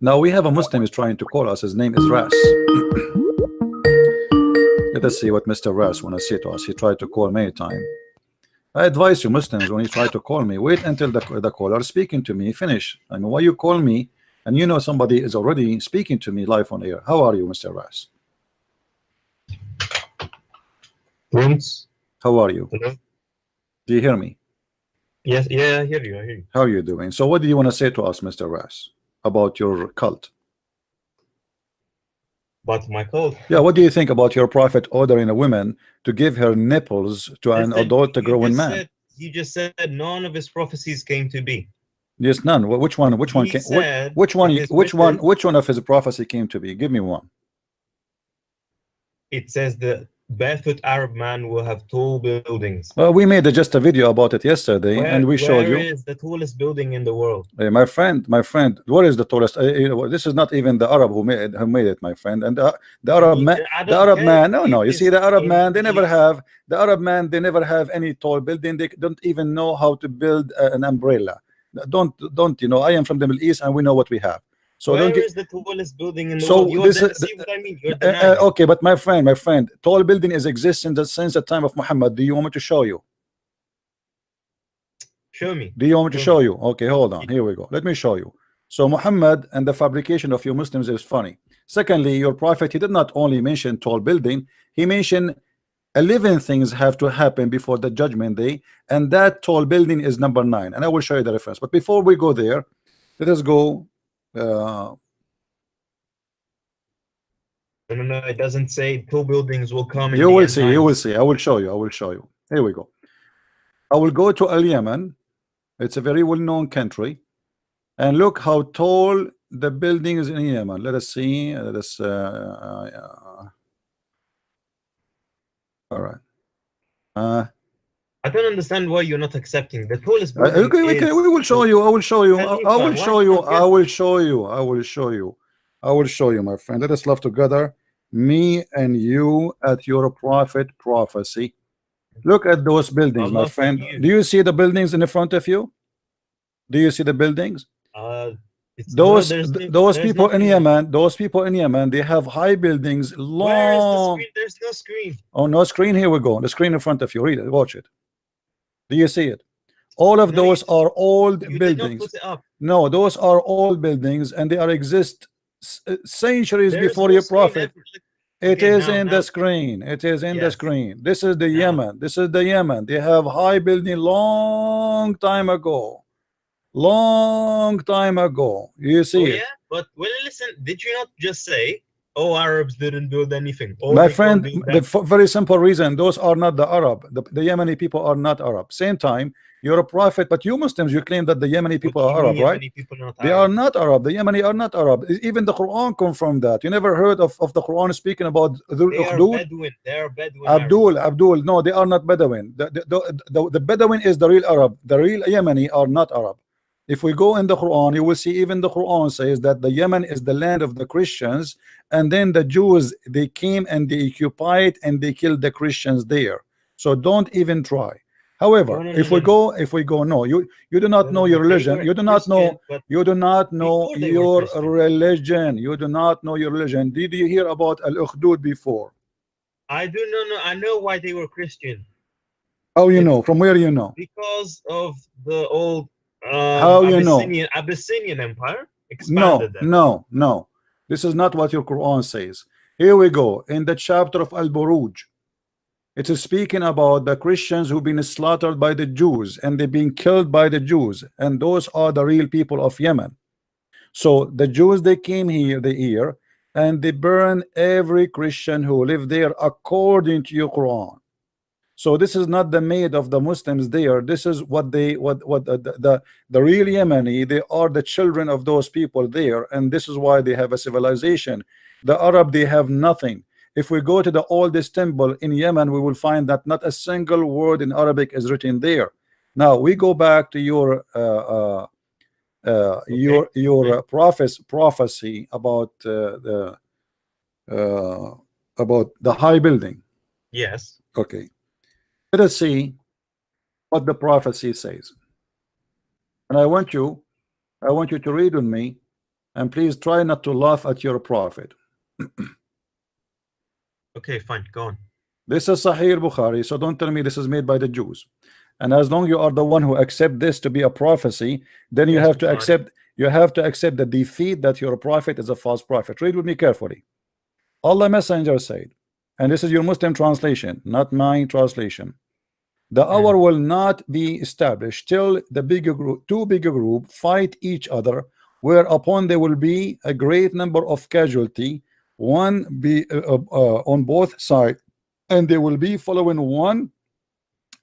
Now we have a Muslim is trying to call us. His name is Ras. Let us see what Mr. Ras want to say to us. He tried to call many times. I advise you Muslims, when you try to call me, wait until the caller is speaking to me finish. I mean, why you call me and you know somebody is already speaking to me live on air? How are you, Mr. Ras? Prince. How are you? Hello? Do you hear me? Yes, yeah, I hear you. I hear you. How are you doing? So what do you want to say to us, Mr. Ras, about your cult? But my cult. Yeah, what do you think about your prophet ordering a woman to give her nipples to an adult growing man? You just said none of his prophecies came to be. Yes, none. Which one? Which one He came? said Which one? in his Which one? mission- Which one of his prophecy came to be? Give me one. It says the barefoot Arab man will have tall buildings. Well, we made just a video about it yesterday, and we showed you. Where is the tallest building in the world? My friend, what is the tallest? This is not even the Arab who made it, my friend. And the Arab man, no. You see, the Arab man, they never have any tall building. They don't even know how to build an umbrella. Don't you know? I am from the Middle East, and we know what we have. So where is the tallest building in the world? See what I mean? You're denying. Okay, but my friend, tall building is existing since the time of Muhammad. Do you want me to show you? Show me. Do you want me to show you? Okay, hold on. Here we go. Let me show you. So Muhammad and the fabrication of you Muslims is funny. Secondly, your prophet, he did not only mention tall building, he mentioned 11 things have to happen before the judgment day, and that tall building is number 9. And I will show you the reference. But before we go there, let us go. No, it doesn't say tall buildings will come. You will see. You will see. I will show you. I will show you. Here we go. I will go to Al Yemen. It's a very well-known country, and look how tall the building is in Yemen. Let us see. Let us. All right. I don't understand why you're not accepting the tallest building. Okay, we will show you. I will show you. I will show you. I will show you. I will show you. I will show you, my friend. Let us love together, me and you, at your prophet prophecy. Look at those buildings, my friend. Do you see the buildings in the front of you? Do you see the buildings? Those people in Yemen, they have high buildings, long. Where is the screen? There's no screen. Oh, no screen. Here we go. The screen in front of you. Read it. Watch it. Do you see it? All of those are old buildings. No, those are old buildings, and they are exist centuries before your prophet. It is in the screen. It is in the screen. This is the Yemen. This is the Yemen. They have high building long time ago. Long time ago. You see it. Yeah, but well, listen, did you not just say, oh, Arabs didn't build anything? My friend, the very simple reason, those are not the Arab. The Yemeni people are not Arab. Same time, you're a prophet, but you Muslims, you claim that the Yemeni people are Arab, right? They are not Arab. The Yemeni are not Arab. Even the Quran come from that. You never heard of the Quran speaking about the Bedouin. They are Bedouin. Abdul. No, they are not Bedouin. The Bedouin is the real Arab. The real Yemeni are not Arab. If we go in the Quran, you will see even the Quran says that the Yemen is the land of the Christians, and then the Jews, they came and they occupied and they killed the Christians there. So don't even try. However, if we go, no, you do not know your religion. You do not know your religion. You do not know your religion. Did you hear about Al-Ukhdud before? I do not know. I know why they were Christian. Oh, you know? From where you know? Because of the old how you know? Abyssinian Empire expanded them. No. This is not what your Quran says. Here we go. In the chapter of Al-Buruj, it is speaking about the Christians who've been slaughtered by the Jews, and they've been killed by the Jews, and those are the real people of Yemen. So the Jews, they came here, and they burned every Christian who lived there according to your Quran. So this is not the made of the Muslims there. This is what the real Yemeni, they are the children of those people there, and this is why they have a civilization. The Arab, they have nothing. If we go to the oldest temple in Yemen, we will find that not a single word in Arabic is written there. Now we go back to your prophecy about the high building. Yes. Okay. Let us see what the prophecy says. And I want you to read with me And please try not to laugh at your prophet. Okay, fine, go on. This is Sahih Bukhari, so don't tell me this is made by the Jews. And as long you are the one who accept this to be a prophecy, then you Yes, have to Bukhari. accept the defeat that your prophet is a false prophet. Read with me carefully. Allah Messenger said, and this is your Muslim translation, not my translation. The hour will not be established till the bigger group, two bigger group fight each other, whereupon there will be a great number of casualty, one be on both sides, and they will be following one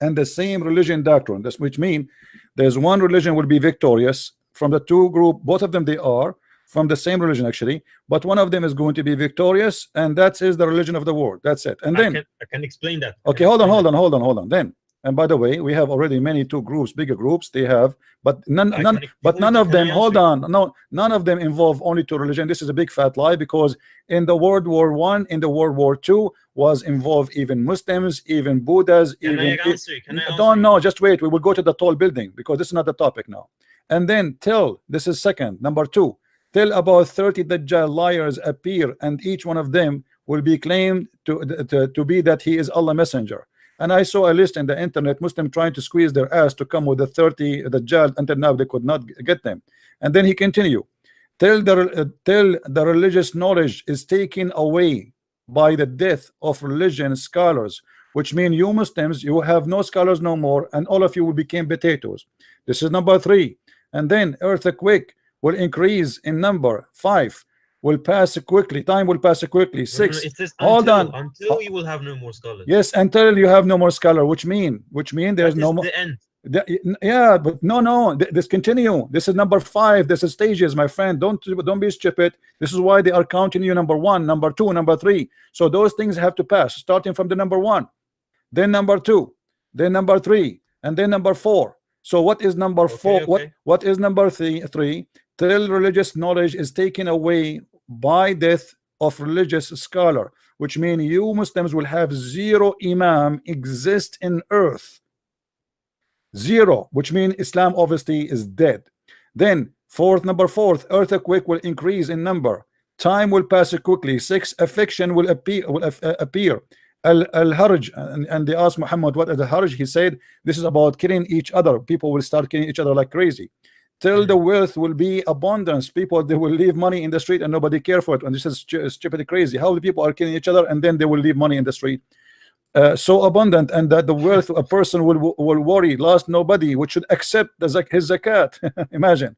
and the same religion doctrine. This which mean there's one religion will be victorious from the two group, both of them they are from the same religion actually, but one of them is going to be victorious, and that is the religion of the world. That's it. And then I can explain that. okay, hold on. Then, and by the way, we have already many two groups, bigger groups. They have, but none of them. Hold on, no, none of them involve only two religion. This is a big fat lie, because in the World War I, in the World War II, was involved even Muslims, even Buddhas, Can even. I answer you? Can I answer Don't you? know. Just wait. We will go to the tall building because this is not the topic now. And then till this is second. Number two, till about 30 Dajjal liars appear, and each one of them will be claimed to be that he is Allah messenger. And I saw a list in the internet, Muslim trying to squeeze their ass to come with the 30 Dajjal, until now they could not get them. And then he continue, till the religious knowledge is taken away by the death of religion scholars, which mean you Muslims, you have no scholars no more, and all of you will become potatoes. This is number three. And then earthquake will increase in number. Five, will pass quickly. Time will pass quickly. Six. It says Hold on. Until you will have no more scholars. Yes, until you have no more scholar, which mean there's no more. The end. Yeah, but no. This continue. This is number five. This is stages, my friend. Don't be stupid. This is why they are counting you number one, number two, number three. So those things have to pass, starting from the number one, then number two, then number three, and then number four. So what is number four? Okay. What is number three? Till religious knowledge is taken away by death of religious scholar, which means you Muslims will have zero imam exist in earth. Zero, which means Islam obviously is dead. Then number fourth, earthquake will increase in number. Time will pass quickly. Six, affliction will appear. Al-Harj, and they asked Muhammad what is the Harj. He said this is about killing each other. People will start killing each other like crazy. Till the wealth will be abundance. People, they will leave money in the street and nobody care for it. And this is stupid crazy. How the people are killing each other and then they will leave money in the street. So abundant, and that the wealth a person will worry, lost nobody, which should accept his zakat. Imagine.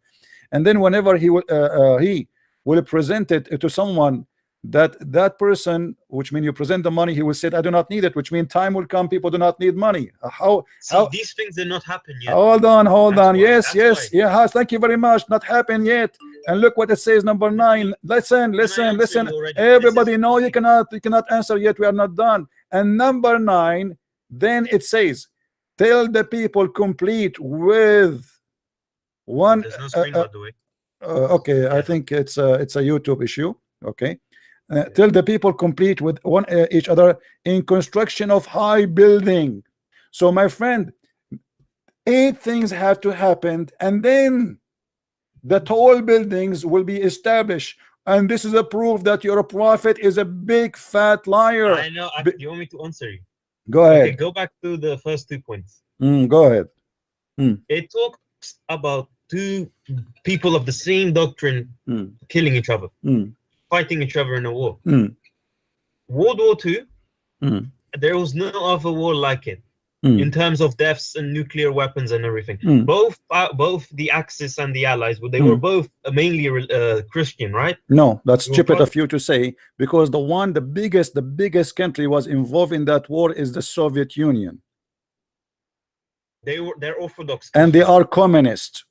And then whenever he will present it to someone, that person, which means you present the money, he will say I do not need it, which means time will come, people do not need money. How these things did not happen yet. Hold on. Yes, yeah, thank you very much. Not happened yet. And look what it says, number 9. Listen. Everybody know you cannot answer yet. We are not done. And number 9, then it says, tell the people complete with one. There's no screen, by the way. Okay, yeah. I think it's a YouTube issue. Okay. Till the people complete with one each other in construction of high building. So my friend, 8 things have to happen, and then the tall buildings will be established. And this is a proof that your prophet is a big fat liar. I know. You want me to answer you? Go ahead. Okay, go back to the first 2 points. Go ahead. It talks about 2 people of the same doctrine killing each other. Fighting each other in a war. World War II, there was no other war like it in terms of deaths and nuclear weapons and everything. Both the Axis and the Allies, they were both mainly Christian, right? No, that's stupid of you to say, because the biggest country was involved in that war is the Soviet Union. They're Orthodox Christians. And they are communist.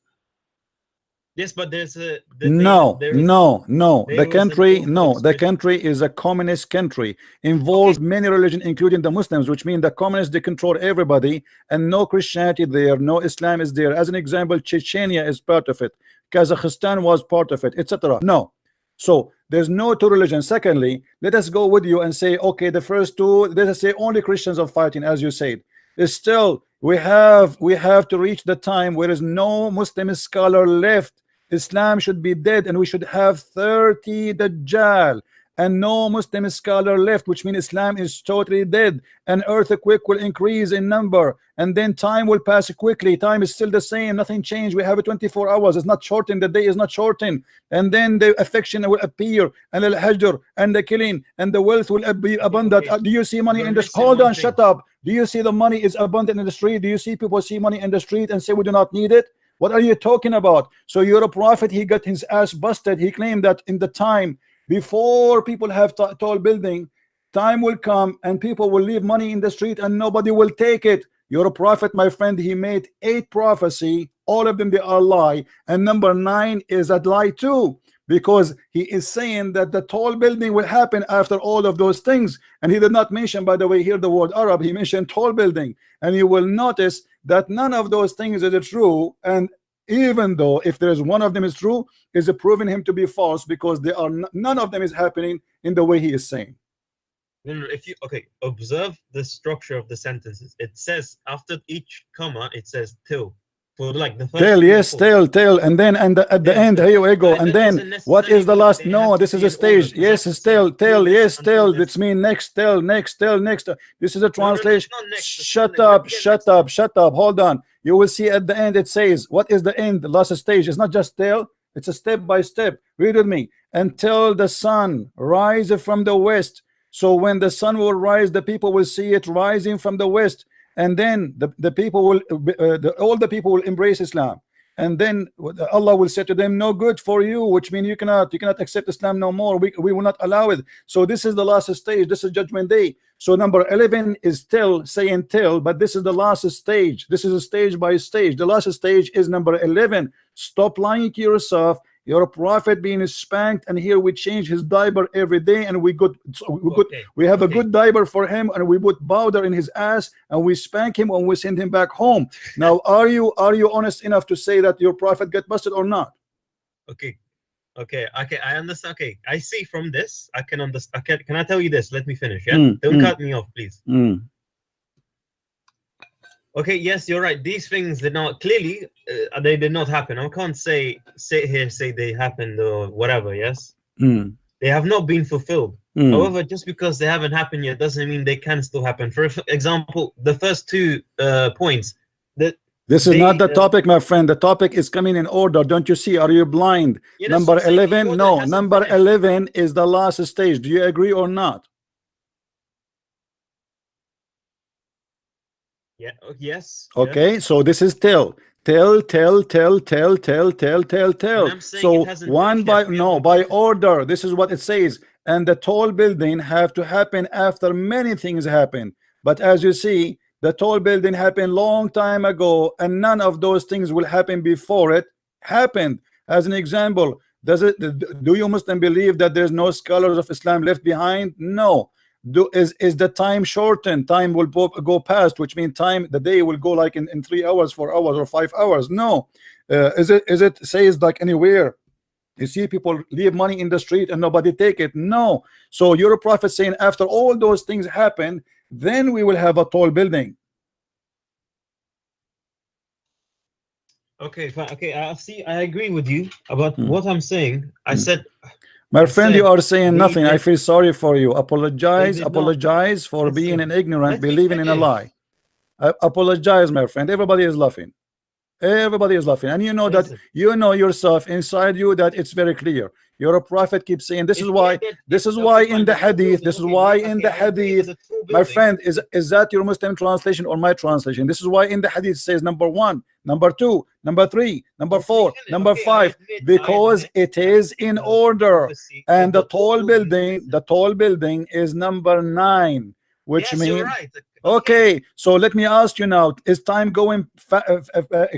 Yes, but there's a no. The country is a communist country, involves many religions, including the Muslims, which means the communists, they control everybody, and no Christianity there, no Islam is there. As an example, Chechnya is part of it, Kazakhstan was part of it, etc. No, so there's no 2 religions. Secondly, let us go with you and say, okay, the first 2, let us say only Christians are fighting, as you said. It's still we have to reach the time where there is no Muslim scholar left Islam should be dead, and we should have 30 Dajjal and no Muslim scholar left, which means Islam is totally dead. An earthquake will increase in number, and then time will pass quickly. Time is still the same, nothing changed. We have it 24 hours. It's not shortened. The day is not shortened. And then the affection will appear, and the hajr and the killing and the wealth will be abundant. Okay. Do you see money You're in the? missing Hold one on, thing. shut up. Do you see the money is abundant in the street? Do you see people see money in the street and say we do not need it? What are you talking about? So you're a prophet. He got his ass busted. He claimed that in the time before people have tall building, time will come and people will leave money in the street and nobody will take it. You're a prophet, my friend. He made 8 prophecy. All of them, they are lie. And number 9 is a lie too, because he is saying that the tall building will happen after all of those things. And he did not mention, by the way, here the word Arab. He mentioned tall building. And you will notice that none of those things is true. And even though if there is one of them is true, is proving him to be false, because they are none of them is happening in the way he is saying. If you observe the structure of the sentences, it says after each comma it says till, for like the first till, yes, till, and then at the end, here we go. And then what is the last? No, this is a stage. Yes, till, yes, till. It's mean next, till, next, till, next. This is a translation. Shut up, shut up, shut up. Hold on. You will see at the end it says, what is the end? The last stage. It's not just till, it's a step by step. Read with me. Until the sun rises from the west. So when the sun will rise, the people will see it rising from the west, and then the people will all the people will embrace Islam, and then Allah will say to them, no good for you, which means you cannot accept Islam no more. We will not allow it. So this is the last stage. This is judgment day. So number 11 is till, saying till, but this is the last stage. This is a stage by stage. The last stage is number 11. Stop lying to yourself. You're a prophet being spanked, and here we change his diaper every day, and we have a good diaper for him, and we put powder in his ass, and we spank him, and we send him back home. Now, are you honest enough to say that your prophet get busted or not? Okay, I understand. Okay, I see from this, I can understand. Can I tell you this? Let me finish. Yeah, don't cut me off, please. Okay, yes, you're right. These things did not clearly they did not happen. I can't sit here say they happened or whatever. Yes, they have not been fulfilled. However, just because they haven't happened yet doesn't mean they can still happen. For example, the first 2 points that this is not the topic, my friend. The topic is coming in order. Don't you see? Are you blind? Yeah, number 11, no, number 11 is the last stage. Do you agree or not? Yeah. Yes. Okay. Yes. So this is till. So one by order. This is what it says. And the tall building have to happen after many things happen. But as you see, the tall building happened long time ago, and none of those things will happen before it happened. As an example, do you Muslim believe that there's no scholars of Islam left behind? No. Is the time shortened? Time will go past, which means the day will go like in 3 hours, 4 hours, or 5 hours. No. Is it says like anywhere you see people leave money in the street and nobody take it? No. So you're a prophet saying after all those things happen, then we will have a tall building. Okay, fine. Okay, I agree with you about what I'm saying. I said, my friend, you are saying nothing. I feel sorry for you. Apologize for being an ignorant, believing in a lie. I apologize, my friend. Everybody is laughing. Everybody is laughing, and you know that you know yourself inside you that it's very clear. You're a prophet. Keep saying this is why in the hadith. This is why in the hadith, my friend, is that your Muslim translation or my translation? This is why in the hadith says number 1, number 2, number 3, number 4, number 5, because it is in order. And the tall building is number 9, which means okay. So let me ask you now, is time going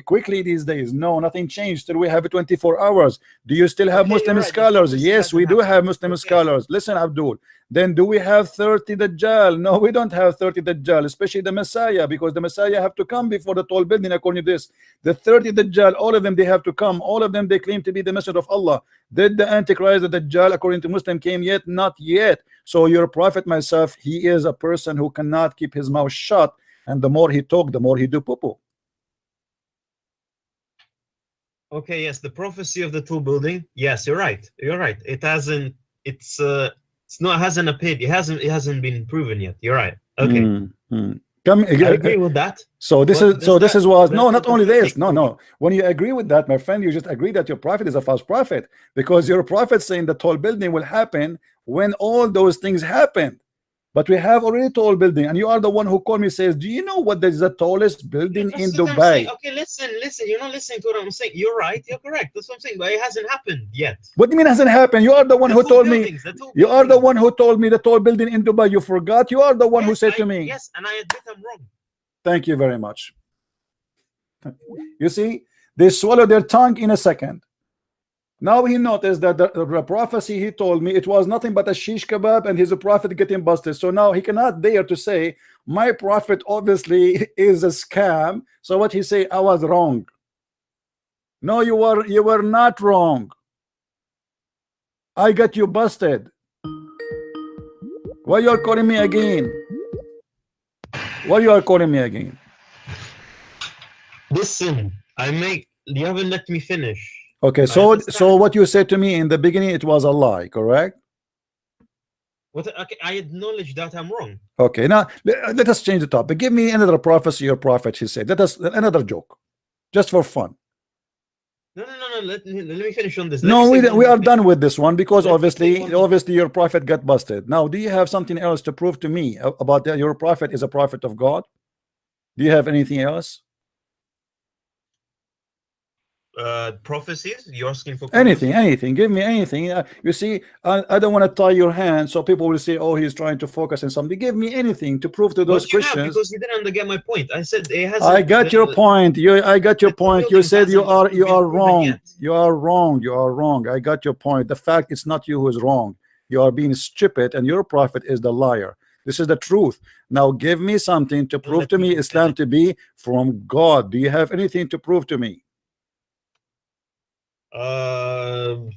quickly these days? No, nothing changed. Still we have 24 hours. Do you still have Muslim scholars? Yes, we do have Muslim scholars. Listen, Abdul, then do we have 30 Dajjal? No, we don't have 30 Dajjal, especially the Messiah, because the Messiah have to come before the tall building. According to this, the 30 Dajjal, all of them, they have to come. All of them, they claim to be the messenger of Allah. Did the Antichrist, the Dajjal, according to Muslim, came yet? Not yet. So your prophet, myself, he is a person who cannot keep his mouth shut, and the more he talk, the more he do poo-poo. Okay, yes, the prophecy of the tall building. Yes, you're right. You're right. It hasn't. It's not. Hasn't appeared. It hasn't been proven yet. You're right. Okay, Come, I agree with that. so this But is so does this that is was that's no, not not only this. prophetic? No, no. When you agree with that, my friend, you just agree that your prophet is a false prophet, because your prophet saying the tall building will happen when all those things happen. But we have already tall building, and you are the one who called me, says, do you know what is the tallest Yeah, building that's in what I'm saying. Dubai? Okay, listen. You're not listening to what I'm saying. You're right. You're correct. That's what I'm saying. But it hasn't happened yet. What do you mean hasn't happened? You are the one The who tall told me. buildings. The tall You are the buildings. one who told me the tall building in Dubai. You forgot. You are the one who Yes, said to me. yes, and I admit I'm wrong. Thank you very much. You see, they swallow their tongue in a second. Now he noticed that the prophecy he told me, it was nothing but a shish kebab and his prophet getting busted. So now he cannot dare to say my prophet obviously is a scam. So what he say? I was wrong. No, you were not wrong. I got you busted. Why you are calling me again? Why you are calling me again? Listen, you haven't let me finish. Okay, so what you said to me in the beginning, it was a lie, correct? Okay, I acknowledge that I'm wrong. Okay, now let us change the topic. Give me another prophecy or prophet, he said. Let us another joke, just for fun. No. Let me finish on this. No, we are done with this one, because obviously your prophet got busted. Now, do you have something else to prove to me about that your prophet is a prophet of God? Do you have anything else? Prophecies? You're asking for Anything, prophecies? anything. Give me anything. You see, I don't want to tie your hand, so people will say, "Oh, he's trying to focus on something." Give me anything to prove to those But you have, Christians. because you didn't get my point. I said it hasn't. I got your point. I got your point. You said you are wrong. You are wrong. You are wrong. I got your point. The fact it's not you who is wrong. You are being stupid, and your prophet is the liar. This is the truth. Now give me something to prove to me Islam to be from God. Do you have anything to prove to me? No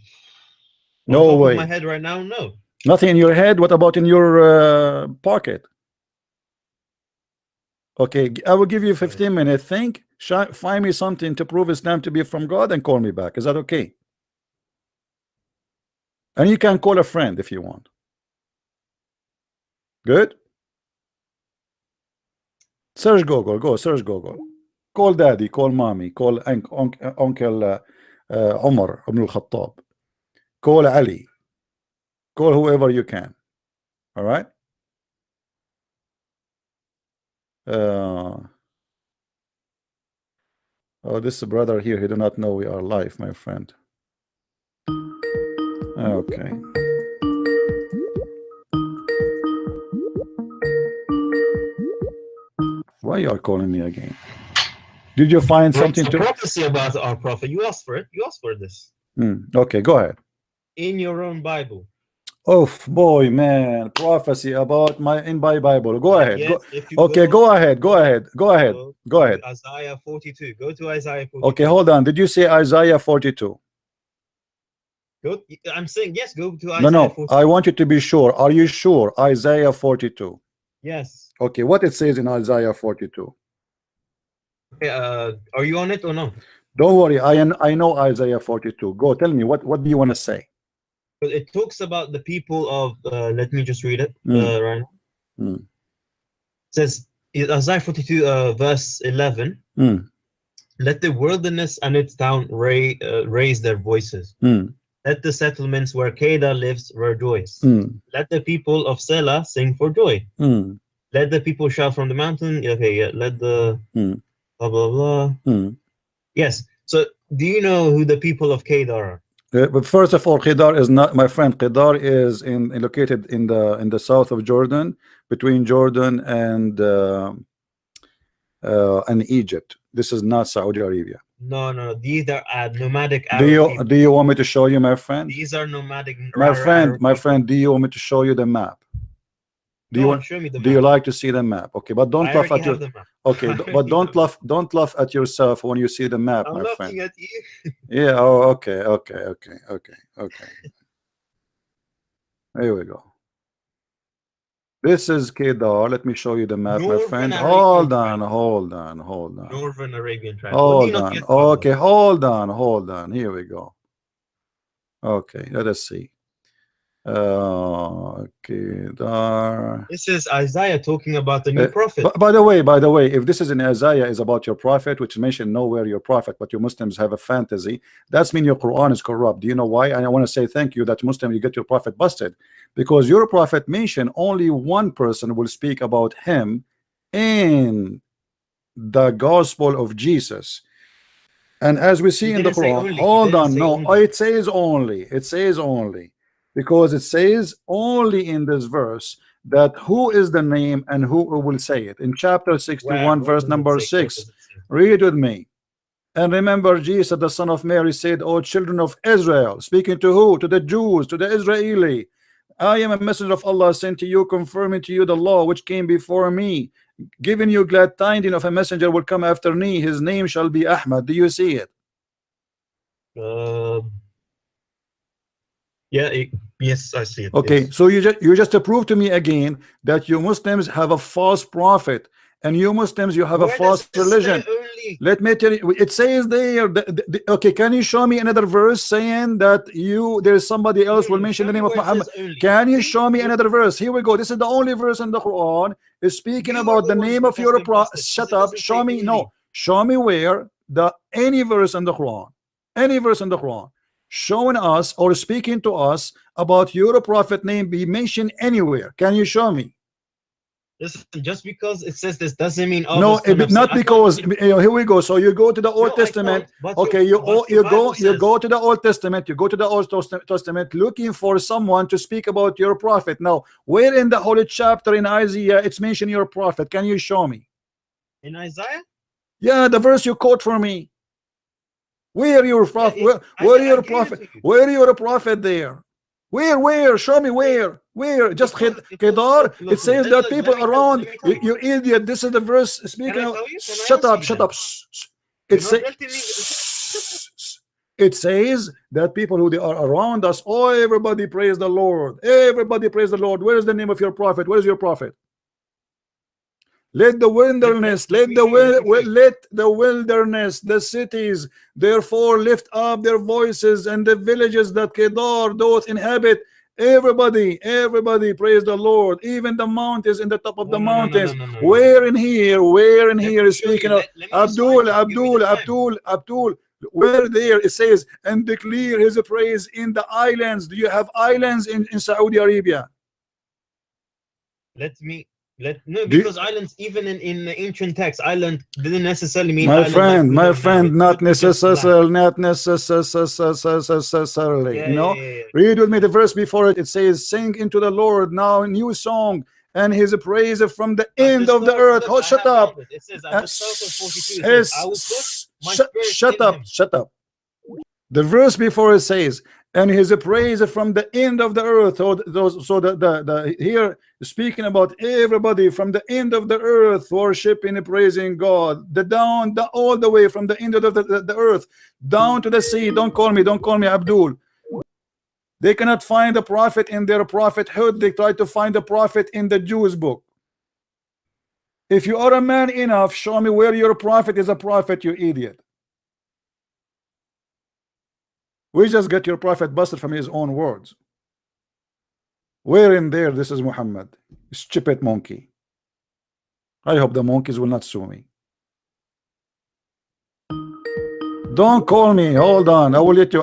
way. On top of my head right now, no. Nothing in your head. What about in your pocket? Okay, I will give you 15 minutes. Think, find me something to prove Islam to be from God, and call me back. Is that okay? And you can call a friend if you want. Good. Search Google. Go search Google. Call daddy. Call mommy. Call uncle Umar ibn al-Khattab. Call Ali. Call whoever you can. All right. Oh, this brother here, he do not know we are live, my friend. Okay. Why you are calling me again? Did you find something to prophecy about our prophet? You asked for it. You asked for this. Okay, go ahead. In your own Bible. Oh boy, man, prophecy about my Bible. Go ahead. Yes, Go ahead. Go ahead. Isaiah 42. Go to Isaiah 42. Okay, hold on. Did you say Isaiah 42? I'm saying yes. Go to Isaiah. No. 42. I want you to be sure. Are you sure? Isaiah 42. Yes. Okay, what it says in Isaiah 42? Okay, are you on it or not? Don't worry. I know Isaiah 42. Go, tell me what do you want to say? It talks about the people of. Let me just read it right now. It says Isaiah 42, verse 11. Let the wilderness and its town raise their voices. Let the settlements where Kedar lives rejoice. Let the people of Selah sing for joy. Let the people shout from the mountain. Okay, yeah. Let the blah blah blah. Yes. So, do you know who the people of Kedar are? But first of all, Kedar is not my friend. Kedar is located in the south of Jordan, between Jordan and Egypt. This is not Saudi Arabia. No. These are nomadic Arab people. Do you want me to show you, my friend? These are nomadic. My friend. Do you want me to show you the map? Show me the map. Do you like to see the map? Okay, but don't laugh at your. Okay, but don't laugh at yourself when you see the map, my friend. I'm laughing at you. Yeah. Oh, okay. Here we go. This is Kedar. Let me show you the map, my friend. Northern Arabian Hold on, tribes. hold on, hold on. Northern Arabian tribes. What do you Hold not on. get about Okay, that? hold on, hold on. Here we go. Okay, let us see. Kedar. This is Isaiah talking about the new prophet. By the way, if this is in Isaiah is about your prophet, which mentioned nowhere your prophet, but you Muslims have a fantasy, that's mean your Quran is corrupt. Do you know why? And I want to say thank you that Muslim you get your prophet busted, because your prophet mentioned only one person will speak about him in the gospel of Jesus. And as we see He in the didn't say Quran, only. He hold didn't on, say no, only. it says only. It says only. Because it says only in this verse that who is the name and who will say it. In chapter 61, Where verse does it number say? Where 6. does it say? Read with me. And remember, Jesus, the son of Mary, said, O children of Israel, speaking to who? To the Jews, to the Israeli. I am a messenger of Allah sent to you, confirming to you the law which came before me, giving you glad tidings of a messenger will come after me. His name shall be Ahmad. Do you see it? Uh, yeah, yes, I see it. Okay, Yes. so you just prove to me again that you Muslims have a false prophet, and you Muslims you have a Where does false it say religion. only? Let me tell you, it says there. Okay, can you show me another verse saying that there's somebody else will No, mention show the me name of where it Muhammad? says only. Can you See, show me another verse? Here we go. This is the only verse in the Quran is speaking you are about the the one name who of has your been prophet. busted because Shut it up. doesn't Show say me. only. No. Show me where the any verse in the Quran, any verse in the Quran, showing us or speaking to us about your prophet name be mentioned anywhere. Can you show me? Listen, just because it says this doesn't mean No, others can have said. not I thought because here we go. So you go to the Old no, I Testament. can't. But Okay, your Bible you says. go to the Old Testament. You go to the Old Testament looking for someone to speak about your prophet. Now, where in the holy chapter in Isaiah it's mentioned your prophet? Can you show me? In Isaiah? Yeah, the verse you quote for me. Where your Yeah, prophet? Where I your gave it prophet? to you. Where your prophet there? Where? Show me It, where? Where? Just because Kedar. look, It look, look. says that Let people me tell around let me tell you, you. you idiot. This is the verse Can speaking I of. tell you? Can I Shut answer up! you Shut then? up! You're It not say, letting me. it says that people who they are around us, oh, everybody praise the Lord. Everybody praise the Lord. Where is the name of your prophet? Where is your prophet? Let the wilderness, Let me show you. Let me show you. let the wilderness, the cities, therefore lift up their voices, and the villages that Kedar doth inhabit. Everybody praise the Lord. Even the mountains in the top of No, the no, no, no, no, mountains. no, no, no, no. Where in Let here me is show you. speaking of Let me inspire you. Give me the time. Abdul. Where there it says, and declare his praise in the islands. Do you have islands in Saudi Arabia? Let me let no Do, because islands even in the ancient text, island didn't necessarily mean My island like friend, we know now. It not could be just land. necessarily, not necessarily. Yeah, yeah, yeah, yeah. Read with me the verse before it. It says, "Sing into the Lord now a new song, and His praise from the At the end of the start, earth." look, Oh, I shut have up! found it. It says at the start of 42, it says, I will put my spirit Shut in up! him. Shut up! The verse before it says, and his praise from the end of the earth. So the here speaking about everybody from the end of the earth worshiping and praising God. All the way from the end of the earth down to the sea. Don't call me Abdul. They cannot find a prophet in their prophethood. They try to find a prophet in the Jews book. If you are a man enough, show me where your prophet is a prophet, you idiot. We just get your prophet busted from his own words. Where in there this is Muhammad? Stupid monkey. I hope the monkeys will not sue me. Don't call me. Hold on. I will let you.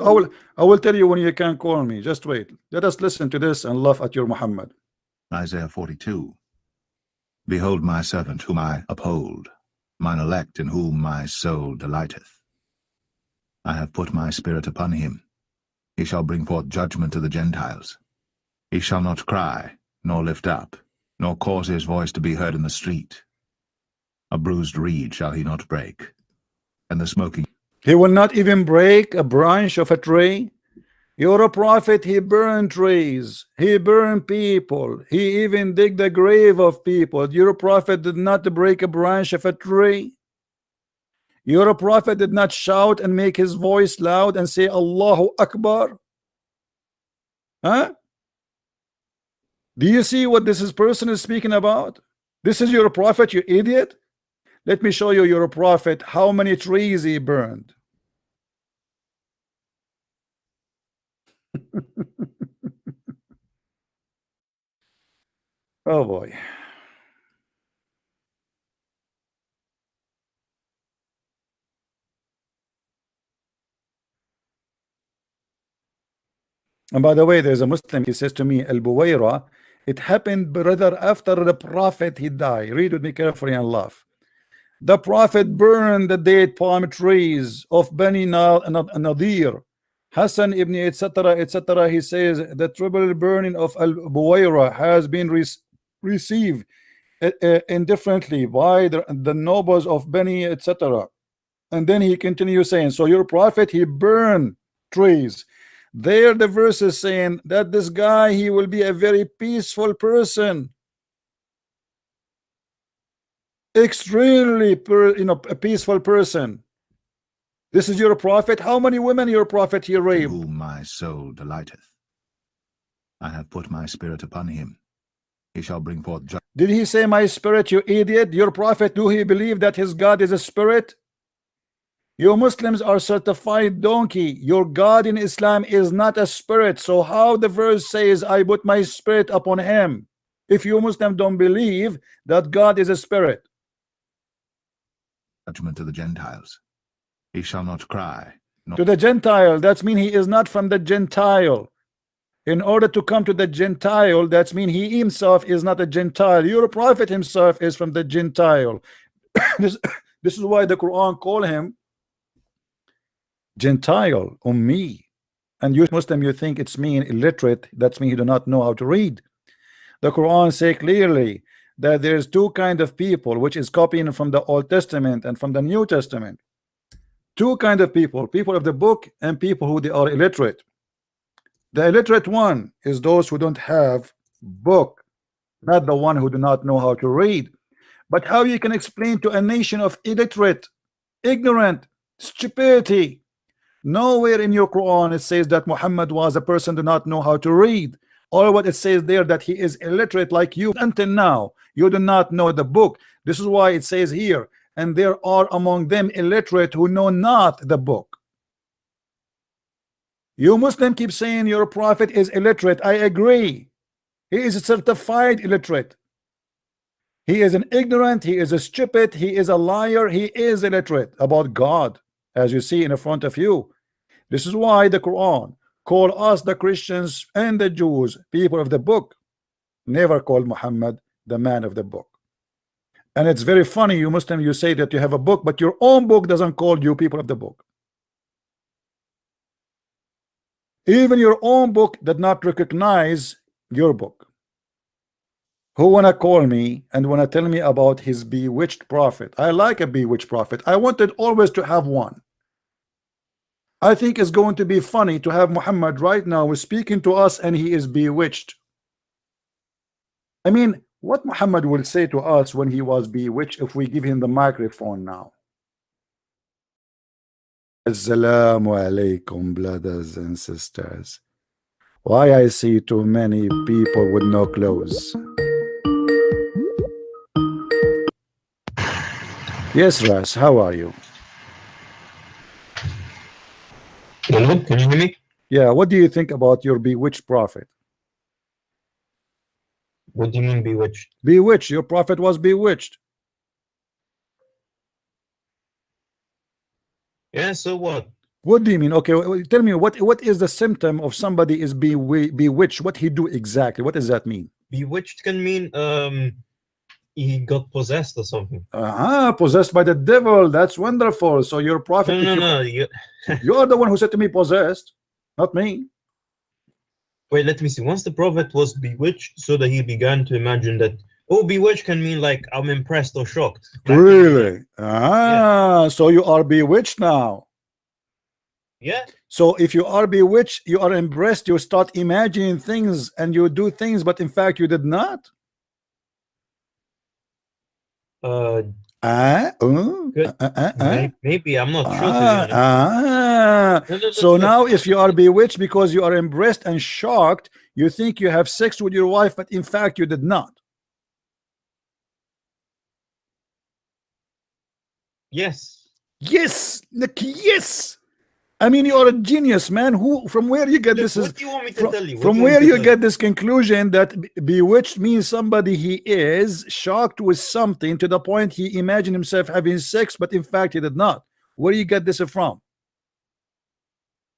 I will tell you when you can call me. Just wait. Let us listen to this and laugh at your Muhammad. Isaiah 42. Behold my servant whom I uphold, mine elect in whom my soul delighteth. I have put my spirit upon him. He shall bring forth judgment to the Gentiles. He shall not cry, nor lift up, nor cause his voice to be heard in the street. A bruised reed shall he not break, and the smoking. He will not even break a branch of a tree. You're a prophet. He burned trees. He burned people. He even dig the grave of people. Your prophet did not break a branch of a tree. Your prophet did not shout and make his voice loud and say Allahu Akbar. Huh? Do you see what this person is speaking about? This is your prophet, you idiot. Let me show you your prophet, how many trees he burned. Oh boy. And by the way, there's a Muslim, he says to me, Al Buwaira, it happened, brother, after the prophet he died. Read with me carefully and laugh. The prophet burned the date palm trees of Bani Nadir, Hassan ibn etc. etc. He says the triple burning of Al Buwaira has been received indifferently by the nobles of Bani etc. And then he continues saying, so your prophet, he burned trees. There the verse is saying that this guy, he will be a very peaceful person, extremely a peaceful person. This is your prophet. How many women your prophet he raped? In whom my soul delighteth. I have put my spirit upon him. He shall bring forth judgment. Did he say my spirit, you idiot? Your prophet, do he believe that his God is a spirit? You Muslims are certified donkey. Your God in Islam is not a spirit. So how the verse says, I put my spirit upon him, if you Muslims don't believe that God is a spirit? Judgment to the Gentiles. He shall not cry. To the Gentile, that means he is not from the Gentile. In order to come to the Gentile, that means he himself is not a Gentile. Your prophet himself is from the Gentile. this is why the Quran call him Gentile, Ummi. And you Muslim, you think it's mean illiterate, that's mean you do not know how to read. The Quran say clearly that there's two kind of people, which is copying from the Old Testament and from the New Testament. Two kind of people, people of the book and people who they are illiterate. The illiterate one is those who don't have book, not the one who do not know how to read. But how you can explain to a nation of illiterate, ignorant, stupidity? Nowhere in your Quran it says that Muhammad was a person who do not know how to read. All what it says there that he is illiterate like you. Until now, you do not know the book. This is why it says here, and there are among them illiterate who know not the book. You Muslim keep saying your prophet is illiterate. I agree. He is a certified illiterate. He is an ignorant, he is a stupid, he is a liar, he is illiterate about God, as you see in the front of you. This is why the Quran call us the Christians and the Jews people of the book, never call Muhammad the man of the book. And it's very funny, you Muslim, you say that you have a book, but your own book doesn't call you people of the book. Even your own book did not recognize your book. Who wanna call me and wanna tell me about his bewitched prophet? I like a bewitched prophet. I wanted always to have one. I think it's going to be funny to have Muhammad right now speaking to us and he is bewitched. I mean, what Muhammad will say to us when he was bewitched if we give him the microphone now? Assalamu alaikum, brothers and sisters. Why I see too many people with no clothes? Yes, Ras, how are you? Hello, can you hear me? Yeah, what do you think about your bewitched prophet? What do you mean bewitched? Bewitched, your prophet was bewitched. Yeah, so what? What do you mean? Okay, tell me what is the symptom of somebody is bewitched? What he do exactly? What does that mean? Bewitched can mean he got possessed or something. Possessed by the devil. That's wonderful. So your prophet, No. You are the one who said to me possessed, not me. Wait, let me see. Once the prophet was bewitched, so that he began to imagine that, oh, bewitched can mean like I'm impressed or shocked. That Really? Yeah. So you are bewitched now. Yeah. So if you are bewitched, you are impressed, you start imagining things and you do things, but in fact you did not. Maybe I'm not sure, to be honest. So now if you are bewitched because you are embraced and shocked, you think you have sex with your wife, but in fact you did not. Yes. Yes, Nick, yes. I mean, you are a genius, man. Who, from where you get Look, this? what Is do you want me to from, tell you? from where you get this conclusion that bewitched means somebody he is shocked with something to the point he imagined himself having sex, but in fact he did not. Where do you get this from?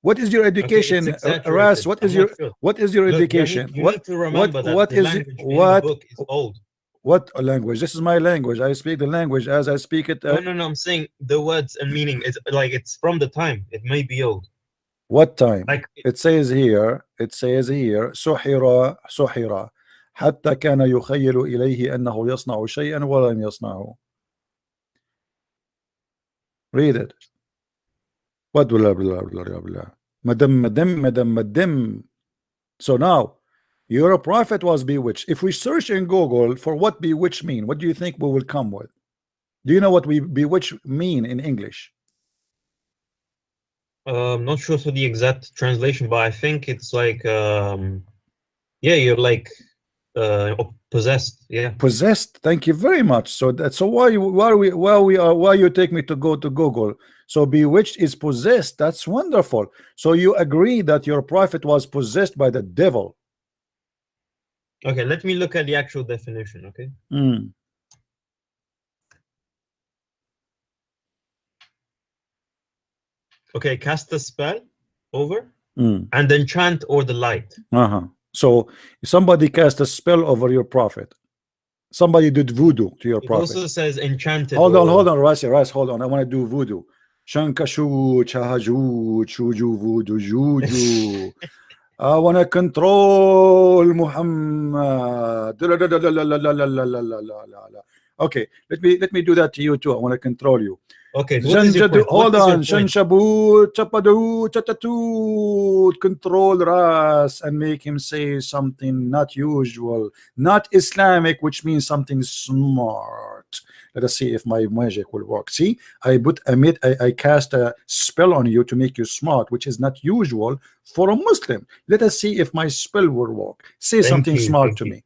What is your education, Ras? What is your Look, education? You need to remember that the language in the book is old. What language? This is my language. I speak the language as I speak it. No, I'm saying the words and meaning is like it's from the time. It may be old. What time? Like it says here. It says here. سحر حتى كان يخيل إليه أنه يصنع شيئا ولم يصنعه. Read it. What blah blah blah blah blah. Madam. So now, your prophet was bewitched. If we search in Google for what bewitched mean, what do you think we will come with? Do you know what we bewitched mean in English? I'm not sure for the exact translation, but I think it's like yeah, you're like possessed. Yeah, possessed. Thank you very much. So that's why you take me to go to Google. So bewitched is possessed. That's wonderful. So you agree that your prophet was possessed by the devil? Okay, let me look at the actual definition. Okay. Okay, cast a spell over and enchant or the light. So somebody cast a spell over your prophet. Somebody did voodoo to your prophet. It also says enchanted. Hold on, Ras, hold on. I want to do voodoo. Shankashu, Chahaju, Chuju, voodoo, Juju. I want to control Muhammad. Okay, let me do that to you too. I want to control you. Okay, hold on. Shanshabu, Chapadu, Chatatu, control Ras and make him say something not usual, not Islamic, which means something smart. Let us see if my magic will work. See, I cast a spell on you to make you smart, which is not usual for a Muslim. Let us see if my spell will work. Say something smart to me.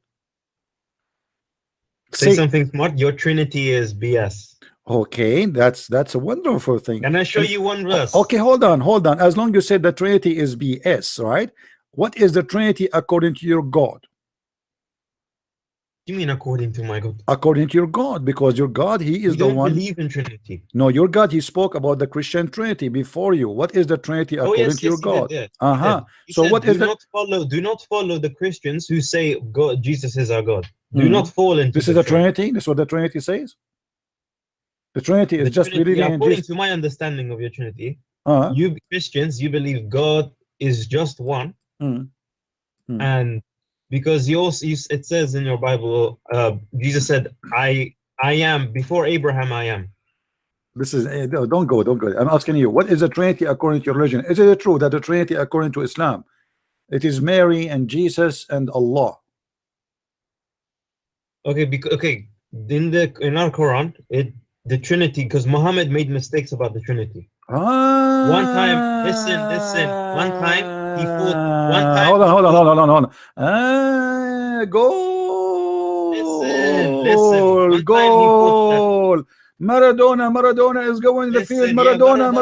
Say something smart. Your Trinity is BS. Okay, that's a wonderful thing. Can I show you one verse? Okay, hold on. As long as you said the Trinity is BS, right? What is the Trinity according to your God? You mean according to my God? According to your God, because your God, he is the one. You don't believe in Trinity. No, your God, he spoke about the Christian Trinity before you. What is the Trinity according to your God? So what is that? Do not follow the Christians who say God, Jesus is our God. Do not fall into this is the Trinity. This is what the Trinity says. The Trinity is just believing in according Jesus. to my understanding of your Trinity, you Christians, you believe God is just one, and because it says in your Bible, Jesus said, "I am before Abraham. I am." This is don't go. I'm asking you, what is the Trinity according to your religion? Is it true that the Trinity according to Islam, it is Mary and Jesus and Allah? Okay, in our Quran, the Trinity, because Muhammad made mistakes about the Trinity. One time, listen. One time he fought. One time. Hold on. Goal. Goal. Maradona is going in the field. Maradona.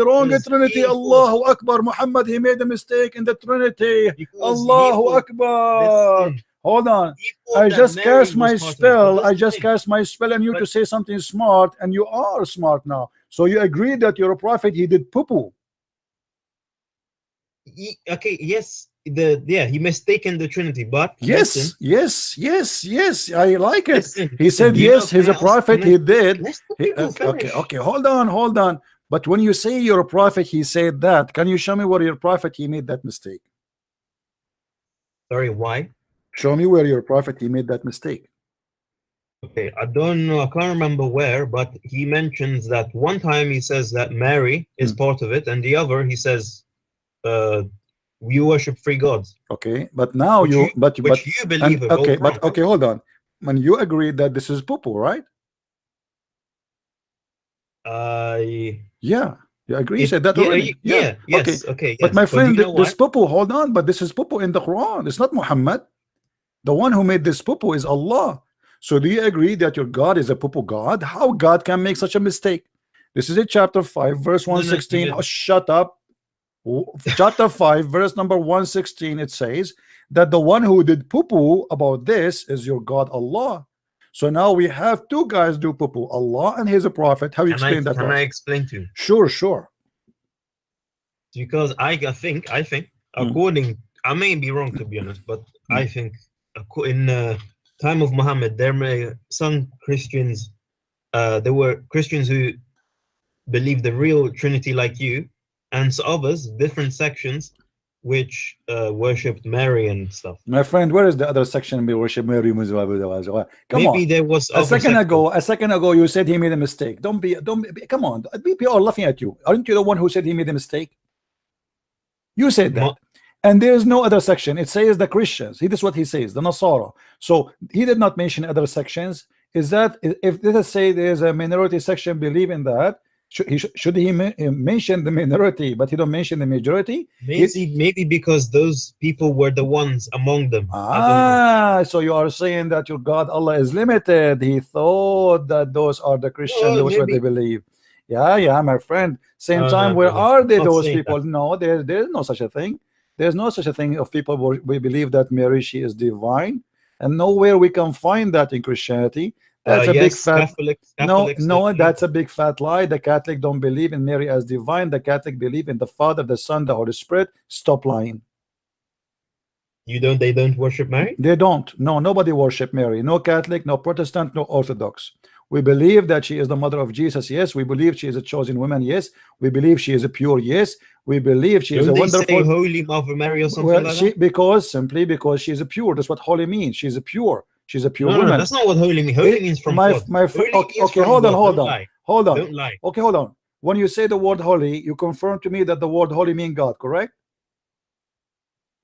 Wrong Trinity. Allahu Akbar. Muhammad, he made a mistake in the Trinity. Allahu Akbar. Hold on. I just cast my spell. And you to say something smart, and you are smart now. So you agree that you're a prophet. He did poo-poo. Okay. Yes. He mistaken the Trinity, but yes, I like it. He said yes, he's a prophet. He did. Okay, hold on. But when you say you're a prophet, he said that. Can you show me where your prophet he made that mistake? Sorry, why? Show me where your prophet he made that mistake. Okay, I don't know. I can't remember where, but he mentions that one time he says that Mary is part of it, and the other he says, we worship three gods. Okay, but now which you believe. okay, hold on. When you agree that this is poo-poo, right? Yeah, you agree? You said that yeah, already. Yeah. Okay. yes, okay, But yes. my But do friend, you know this what? poo-poo, hold on, but this is poo-poo in the Quran. It's not Muhammad. The one who made this poo-poo is Allah. So do you agree that your God is a poo-poo God? How God can make such a mistake? This is a chapter 5, verse No, no, 116. Oh, shut up. Chapter 5, verse number 116. It says that the one who did poo-poo about this is your God, Allah. So now we have two guys do poo-poo, Allah and his prophet. How you explain that to can I us? explain to you? Sure, sure. Because I think according, I may be wrong to be honest, but I think in time of Muhammad there may some Christians, there were Christians who believe the real Trinity like you, and so others different sections which worshipped Mary and stuff. My friend, where is the other section? We worship Mary. Come Maybe on. there was A other second sectors. ago, you said he made a mistake. Don't be, come on. People are laughing at you. Aren't you the one who said he made a mistake? You said that. And there is no other section. It says the Christians. This is what he says, the Nasara. So he did not mention other sections. Is that, if let us say there's a minority section believe in that, should he mention the minority, but he don't mention the majority? Maybe because those people were the ones among them. So you are saying that your God Allah is limited. He thought that those are the Christians, those what they believe. Yeah, my friend. Same time, where are they, those people? No, there's no such a thing. There's no such a thing of people we believe that Mary, she is divine, and nowhere we can find that in Christianity. That's a big fat no, that's a big fat lie. The Catholic don't believe in Mary as divine. The Catholic believe in the Father, the Son, the Holy Spirit. Stop lying. They don't worship Mary? They don't. No, nobody worship Mary. No Catholic, no Protestant, no Orthodox. We believe that she is the mother of Jesus. Yes. We believe she is a chosen woman. Yes. We believe she is a pure. Yes. We believe she is a wonderful. Say Holy Mother Mary or something like that? Simply because she is a pure. That's what holy means. She's a pure. She's a pure woman. No, that's not what holy means. Holy means from God. Okay, hold on. Don't lie. Okay, hold on. When you say the word holy, you confirm to me that the word holy means God, correct?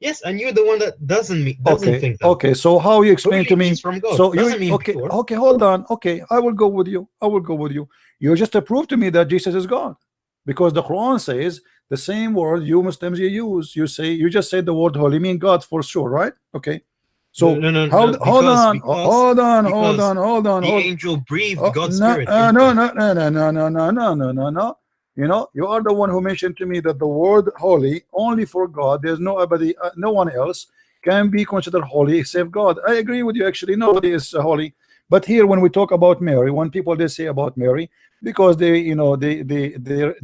Yes, and you're the one that doesn't think that. Okay, so how you explain to me? From God. So okay, hold on. Okay, I will go with you. You just prove to me that Jesus is God, because the Quran says the same word you Muslims you use. You just say the word holy mean God for sure, right? Okay. So hold on. The angel breathed God's spirit. No. You know, you are the one who mentioned to me that the word holy only for God. There's nobody, no one else can be considered holy except God. I agree with you. Actually, nobody is holy. But here, when we talk about Mary, when people they say about Mary, because they, you know, they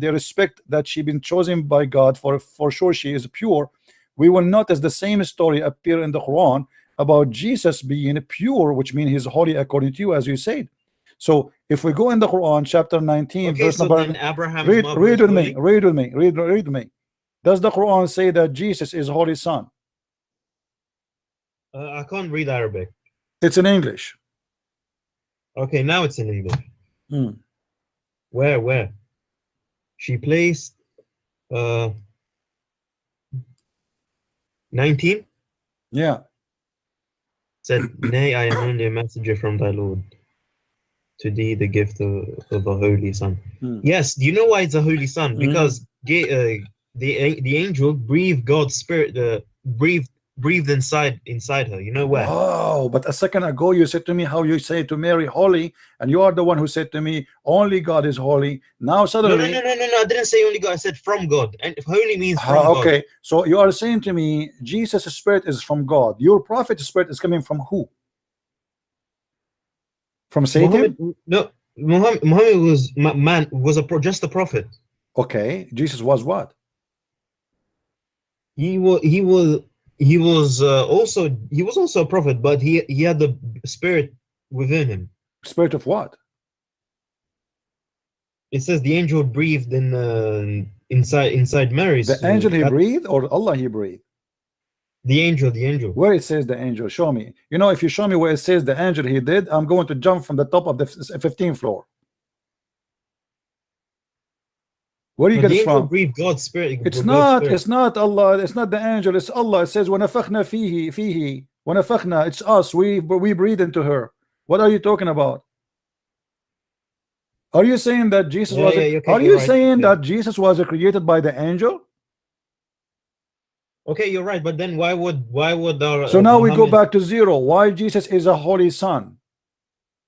respect that she been chosen by God for sure she is pure. We will notice the same story appear in the Quran about Jesus being pure, which means he's holy according to you, as you said. So if we go in the Quran, chapter 19, verse number, read with me. Does the Quran say that Jesus is holy son? I can't read Arabic. It's in English. Okay, now it's in English. Where? She placed 19? Yeah. Said, nay, I am only a messenger from thy Lord. To thee the gift of a holy son. Yes, do you know why it's a holy son? Because the angel breathed God's spirit, breathed inside her. You know where? Oh, but a second ago you said to me how you say to Mary holy, and you are the one who said to me only God is holy. Now suddenly no, I didn't say only God. I said from God, and holy means from God. Okay, so you are saying to me Jesus' spirit is from God. Your prophet's spirit is coming from who? From Satan? Muhammad was just a prophet. Okay, Jesus was what? He was also a prophet, but he had the spirit within him. Spirit of what? It says the angel breathed inside Mary. The angel he breathed, or Allah he breathed? The angel. Where it says the angel, show me. You know, if you show me where it says the angel he did, I'm going to jump from the top of the 15th floor. Where do you get it from? Breathe God's spirit. It's not Allah, it's not the angel, it's Allah. It says وَنَفَخْنَا فِيهِ وَنَفَخْنَا, it's us, we breathe into her. What are you talking about? Are you saying that Jesus was? okay, Are you're you right. saying Yeah. that Jesus was created by the angel? Okay, you're right. But then why would our So now we go Muhammad? back to zero. Why Jesus is a holy son?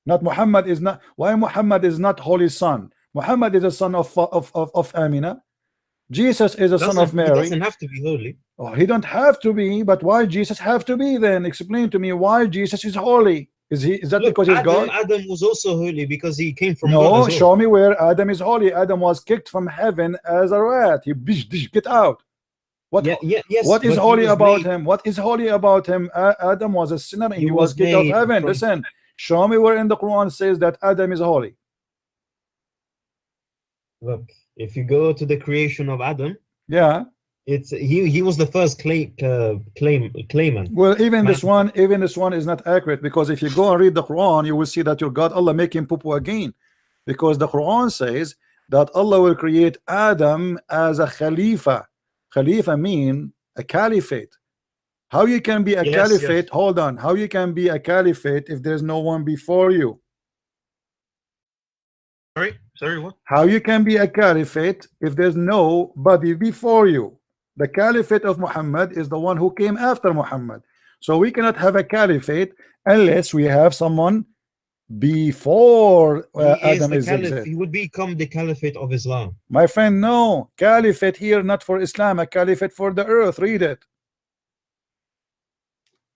Not Muhammad is not. Why Muhammad is not holy son? Muhammad is a son of Amina. Jesus is a son of He Mary. doesn't have to be holy. Oh, he don't have to be, but why Jesus have to be then? Explain to me why Jesus is holy. Is that Look, because he's God? Adam was also holy because he came from God No, as well. show me where Adam is holy. Adam was kicked from heaven as a rat. He get out. What? Yes, What is but he holy was about made. him? What is holy about him? Adam was a sinner and He he was was kicked off made heaven. from. Listen, show me where in the Quran says that Adam is holy. Look, if you go to the creation of Adam, Yeah. it's he was the first claimant. Well, even Man. this one is not accurate, because if you go and read the Quran, you will see that your God Allah make him poo again, because the Quran says that Allah will create Adam as a Khalifa. Khalifa mean a caliphate. How you can be a Yes, caliphate? yes. Hold on. How you can be a caliphate if there's no one before you? Sorry, what? How you can be a caliphate if there's nobody before you? The caliphate of Muhammad is the one who came after Muhammad. So we cannot have a caliphate unless we have someone before He is Adam the is caliph. exist. He would become the caliphate of Islam. My friend, no. Caliphate here, not for Islam, a caliphate for the earth. Read it.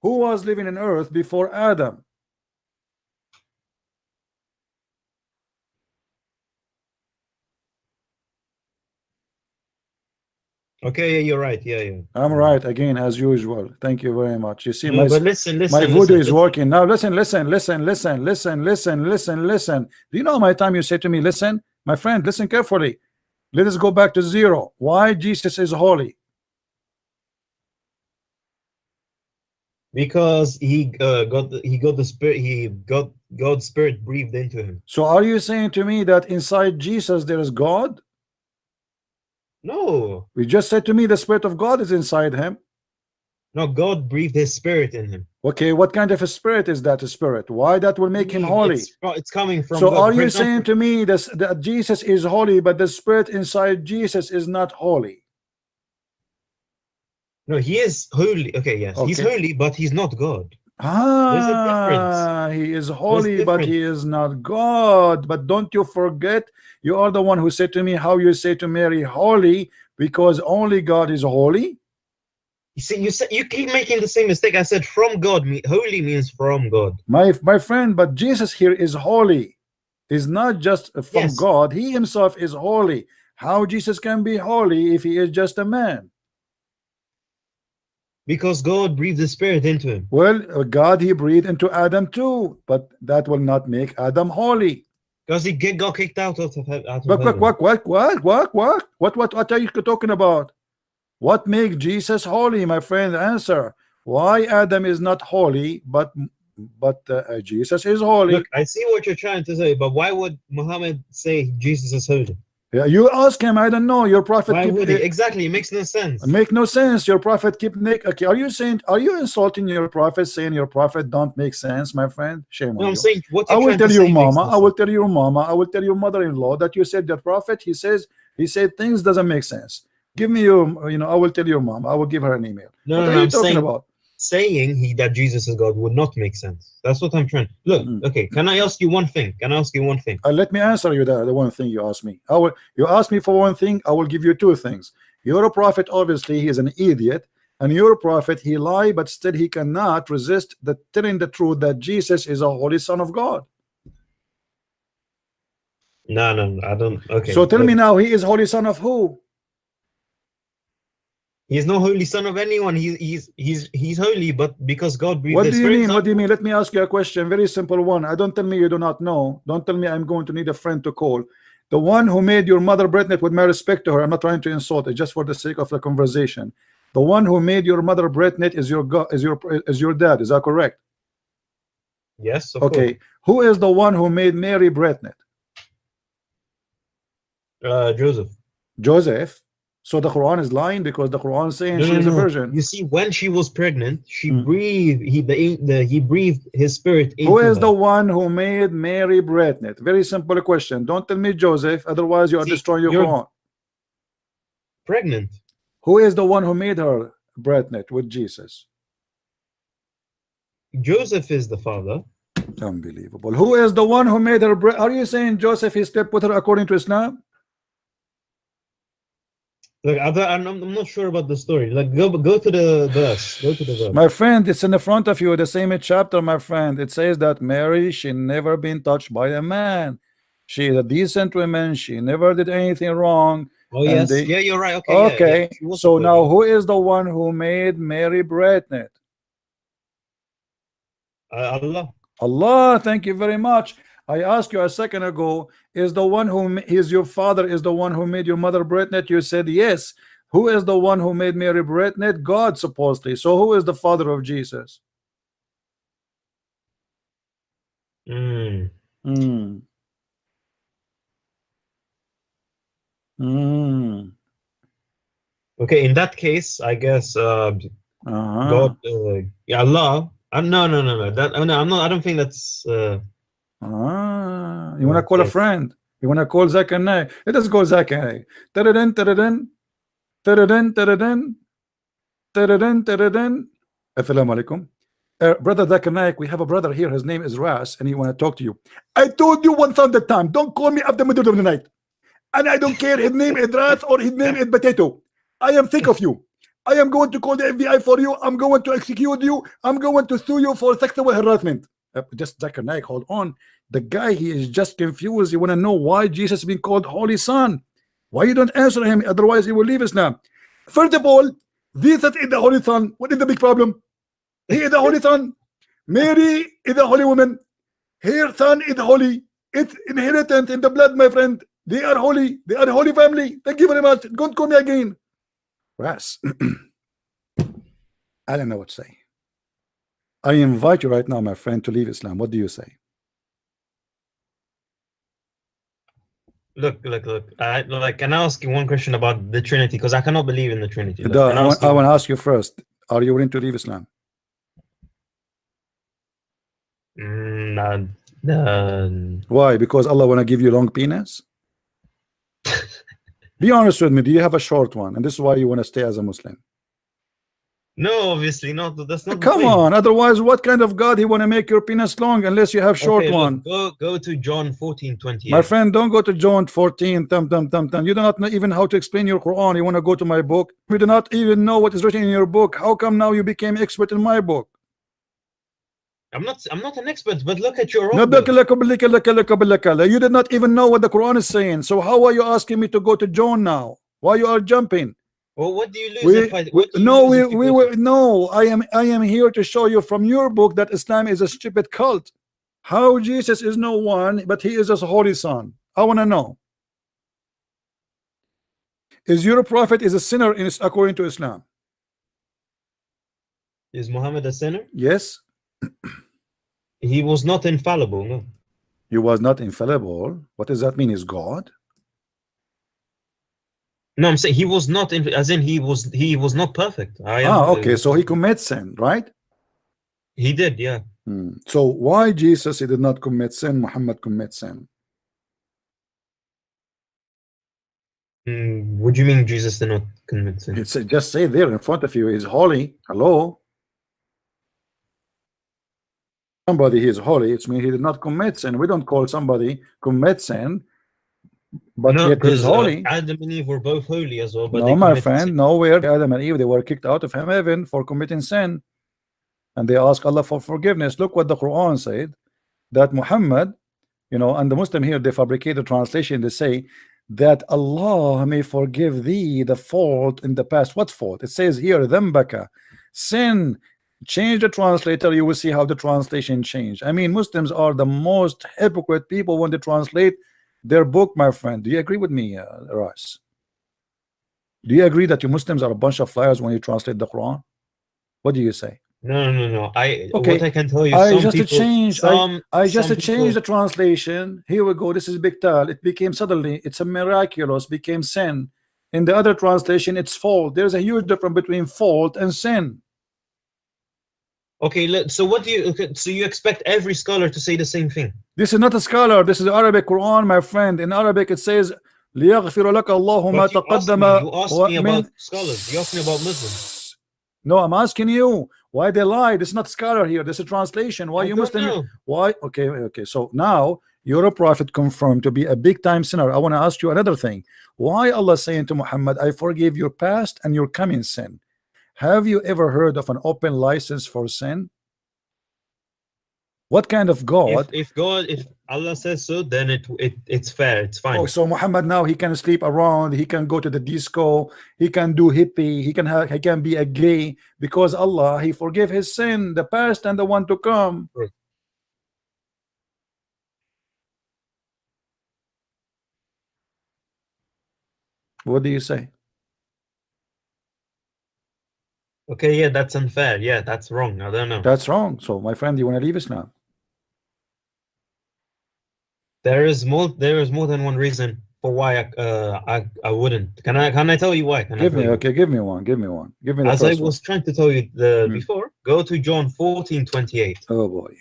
Who was living in earth before Adam? Okay, yeah, you're right. Yeah. I'm right again, as usual. Thank you very much. You see, No, but listen, my voodoo is listen. working now. Listen. Do you know how many time you say to me, listen, my friend, listen carefully. Let us go back to zero. Why Jesus is holy? Because he got the spirit. He got God's spirit breathed into him. So are you saying to me that inside Jesus there is God? No. We just said to me the spirit of God is inside him. No, God breathed his spirit in him. Okay, what kind of a spirit is that? A spirit? Why that will make him holy? It's coming from so God. are you saying to me that Jesus is holy, but the spirit inside Jesus is not holy? No, he is holy. Okay, yes, he's holy, but he's not God. There's a difference. He is holy, but he is not God. But don't you forget, you are the one who said to me how you say to Mary holy, because only God is holy. You see, you keep making the same mistake. I said from God. Holy means from God. My friend, but Jesus here is holy. Is not just from God. He himself is holy. How Jesus can be holy if he is just a man? Because God breathed the spirit into him. Well, God, he breathed into Adam too, but that will not make Adam holy. Because he got kicked out of heaven. What are you talking about? What makes Jesus holy, my friend? Answer. Why Adam is not holy, but Jesus is holy? Look, I see what you're trying to say, but why would Muhammad say Jesus is holy? Yeah, you ask him. I don't know. Your prophet. Why would he? Exactly, it makes no sense. Make no sense. Your prophet keep naked. Okay, are you insulting your prophet, saying your prophet don't make sense, my friend? Shame on you. I'm saying what I will tell your mama. I will tell your mama. I will tell your mother-in-law that you said the prophet. He said things doesn't make sense. Give me your, I will tell your mom. I will give her an email. No, what are you talking about? Saying that Jesus is God would not make sense. That's what I'm trying. Look, okay. Can I ask you one thing? Let me answer you the one thing you asked me. You asked me for one thing. I will give you two things. Your prophet, obviously, he is an idiot, and your prophet, he lied, but still he cannot resist telling the truth that Jesus is a holy son of God. No, I don't. Okay. So tell me now, he is holy son of who? He's no holy son of anyone. He's holy, but because God breathed. What do you mean? What do you mean? Let me ask you a question. Very simple one. Don't tell me you do not know. Don't tell me I'm going to need a friend to call. The one who made your mother pregnant, with my respect to her, I'm not trying to insult it, just for the sake of the conversation. The one who made your mother pregnant is your God, is your dad. Is that correct? Yes. Okay. Course. Who is the one who made Mary pregnant? Joseph. Joseph. So the Quran is lying because the Quran is saying No, she no, is a no. virgin. You see, when she was pregnant, she breathed. He breathed his spirit into Who is her. the one who made Mary pregnant? Very simple question. Don't tell me Joseph, otherwise you are See, destroying your you're Quran. pregnant. Who is the one who made her pregnant with Jesus? Joseph is the father. Unbelievable. Who is the one who made her? Are you saying Joseph he slept with her according to Islam? Like I'm not sure about the story. Like go to the verse. Go to the verse. My friend, it's in the front of you, the same chapter, my friend. It says that Mary, she never been touched by a man. She is a decent woman. She never did anything wrong. Oh And yes, yeah, you're right. Okay, okay. yeah. She was So a now, virgin. who is the one who made Mary pregnant? Allah. Allah. Thank you very much. I asked you a second ago, is the one who is your father is the one who made your mother pregnant? You said yes. Who is the one who made Mary pregnant? God, supposedly. So who is the father of Jesus? Mm. Hmm. Hmm. Okay, in that case, I guess God, yeah, Allah. No. That no, I'm not. I don't think that's. You want to call a Okay. friend? You want to call Zakir Naik? Let us go Zakir. Tadadin, tadadin, tadadin, tadadin, tadadin, tadadin. Assalamu alaikum. Brother Zakir Naik, we have a brother here. His name is Ras, and he want to talk to you. I told you 1,000 times, don't call me after the middle of the night. And I don't care his name is Ras or his name is Potato. I am sick of you. I am going to call the FBI for you. I'm going to execute you. I'm going to sue you for sexual harassment. Just Zakir Naik, hold on. The guy, he is just confused. You want to know why Jesus been called Holy Son? Why you don't answer him? Otherwise, he will leave Islam. First of all, Jesus is the Holy Son. What is the big problem? He is the Holy Son. Mary is the Holy Woman. Her son is holy. It's inheritance in the blood, my friend. They are holy. They are a holy family. Thank you very much. Don't call me again. Ras. I don't know what to say. I invite you right now, my friend, to leave Islam. What do you say? Look. Can I ask you one question about the Trinity? Because I cannot believe in the Trinity. Look, I want to ask you first. Are you willing to leave Islam? Why? Because Allah want to give you long penis? Be honest with me. Do you have a short one? And this is why you want to stay as a Muslim? No, obviously not. That's not. Come on. Otherwise, what kind of God he want to make your penis long unless you have short one? Go to John 14:28. My friend, don't go to John 14. You do not know even how to explain your Quran. You want to go to my book? We do not even know what is written in your book. How come now you became expert in my book? I'm not an expert, but look at your No, own book. you did not even know what the Quran is saying. So how are you asking me to go to John now? Why you are jumping? Well, what do you lose no, I am here to show you from your book that Islam is a stupid cult. How Jesus is no one, but he is a holy son. I want to know. Is your prophet is a sinner according to Islam? Is Muhammad a sinner? Yes. He was not infallible, no. He was not infallible. What does that mean? Is God? No, I'm saying he was not as in he was not perfect. Okay, so he commits sin, right? He did, yeah. So why Jesus he did not commit sin, Muhammad commits sin? What do you mean Jesus did not commit sin? It's just say there in front of you, he's holy. Hello? Somebody he is holy, it means he did not commit sin. We don't call somebody commit sin, but no, yet he's holy. Adam and Eve were both holy as well, but no, my friend, sin. Nowhere Adam and Eve they were kicked out of heaven for committing sin, and they ask Allah for forgiveness. Look what the Quran said, that Muhammad, and the Muslim here they fabricate the translation. They say that Allah may forgive thee the fault in the past. What fault? It says here dhambaka, sin. Change the translator, you will see how the translation changed. I mean, Muslims are the most hypocrite people when they translate their book, my friend. Do you agree with me, Ras? Do you agree that you Muslims are a bunch of liars when you translate the Quran? What do you say? No. Okay. What I can tell you, I just changed the translation. Here we go. This is big tal. It became suddenly. It's a miraculous. Became sin. In the other translation, it's fault. There's a huge difference between fault and sin. Okay, so what do you? Okay, so you expect every scholar to say the same thing? This is not a scholar. This is the Arabic Quran, my friend. In Arabic, it says, لِيَغْفِرَ لَكَ اللَّهُ مَا But تَقَدَّمَ you asked me مِنْ. about scholars. You asked me about Muslims. No, I'm asking you why they lie. This is not scholar here. This is a translation. Why I you don't Muslim? know. Why? Okay. So now you're a prophet confirmed to be a big time sinner. I want to ask you another thing. Why Allah saying to Muhammad, I forgive your past and your coming sin? Have you ever heard of an open license for sin? What kind of God? If Allah says so, then it's fair. It's fine. Oh, so Muhammad now he can sleep around, he can go to the disco, he can do hippie, he can be a gay because Allah he forgave his sin, the past and the one to come. Right. What do you say? Okay, yeah, that's unfair. Yeah, that's wrong. I don't know. That's wrong. So my friend, you want to leave Islam? There is more than one reason for why I wouldn't. Can I tell you why? Give me one. Give me the As I first was trying to tell you before, go to John 14:28. Oh boy.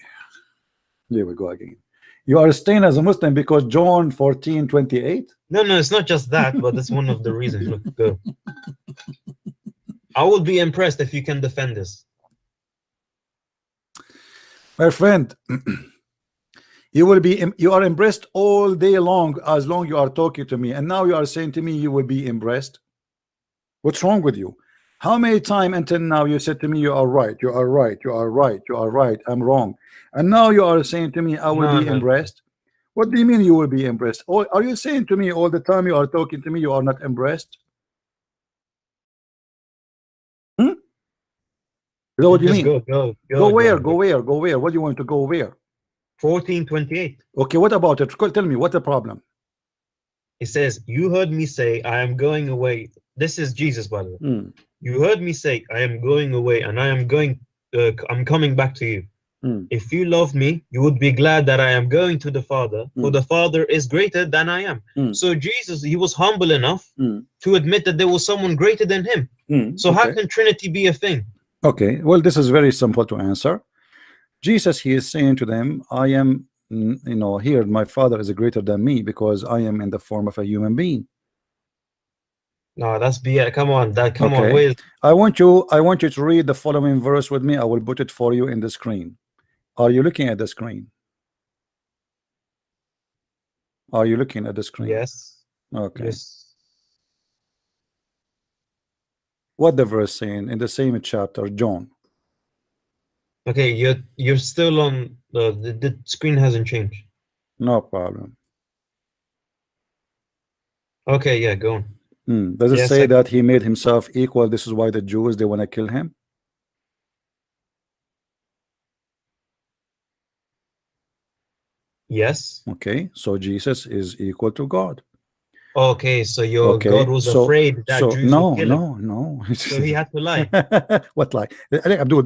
Here we go again. You are staying as a Muslim because John 14:28? No, it's not just that, but that's one of the reasons. Look, go. I will be impressed if you can defend this. My friend, you are impressed all day long as long you are talking to me, and now you are saying to me you will be impressed. What's wrong with you? How many times until now you said to me you are right, you are right, you are right, you are right, I'm wrong, and now you are saying to me I will be impressed? What do you mean you will be impressed? Or are you saying to me all the time you are talking to me you are not impressed? Is that what you mean? Go where? Go where? Go where? What do you want to go where? 14:28. Okay, what about it? Tell me, what's the problem? It says, you heard me say, I am going away. This is Jesus, by the way. You heard me say, I am going away, and I'm coming back to you. If you love me, you would be glad that I am going to the Father, for the Father is greater than I am. So Jesus, he was humble enough to admit that there was someone greater than him. So how can Trinity be a thing? Okay, well, this is very simple to answer. Jesus, he is saying to them, I am, here my Father is greater than me because I am in the form of a human being. No, that's BS. Come on, Wait. I want you to read the following verse with me. I will put it for you in the screen. Are you looking at the screen? Are you looking at the screen? Yes. Okay. Yes. What the verse saying in the same chapter, John? Okay, you're still on the screen hasn't changed. No problem. Okay, yeah, go on. Does it say that he made himself equal? This is why the Jews they want to kill him. Yes. Okay, so Jesus is equal to God. Okay, so your God was afraid that Jews would kill him. No. So he had to lie. What lie? Abdul,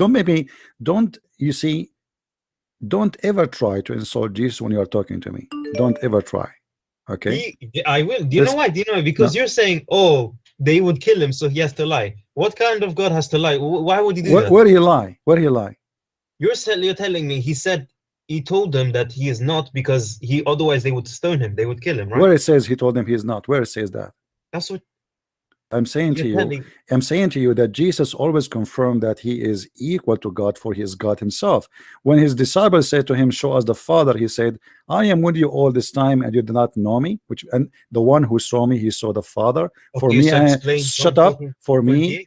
don't ever try to insult Jesus when you are talking to me. Don't ever try. Okay. I will. Do you know why? Because you're saying, oh, they would kill him, so he has to lie. What kind of God has to lie? Why would he do that? Where did he lie? Where did he lie? You're telling me he told them that he is not because otherwise they would stone him. They would kill him, right? Where it says he told them he is not. Where it says that? That's what I'm saying to you. I'm saying to you that Jesus always confirmed that he is equal to God, for he is God himself. When his disciples said to him, show us the Father, he said, I am with you all this time and you do not know me, and the one who saw me, he saw the Father. For me, shut up. For me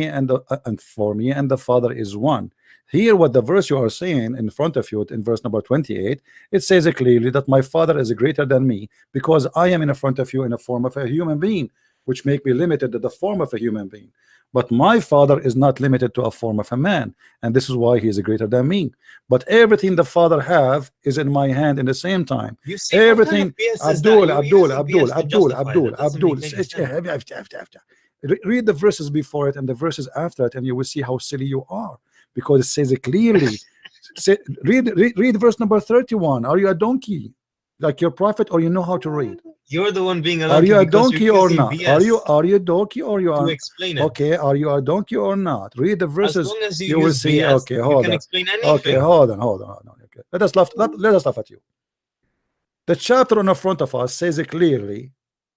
and the Father is one. Here what the verse you are saying in front of you in verse number 28, it says clearly that my Father is greater than me because I am in front of you in the form of a human being, which make me limited to the form of a human being. But my Father is not limited to a form of a man, and this is why he is greater than me. But everything the Father have is in my hand in the same time. Everything. Abdul. Read the verses before it and the verses after it, and you will see how silly you are, because it says it clearly. Read verse number 31. Are you a donkey? like your prophet, or you know how to read? You're the one being Are allowed you to a because donkey you're or using not? BS Are you a donkey or you to are? explain it. Okay, are you a donkey or not? Read the As verses. long as you You will use see. BS, Okay, you hold can on. explain Okay, anything. hold on. Okay, let us laugh at you. The chapter in front of us says clearly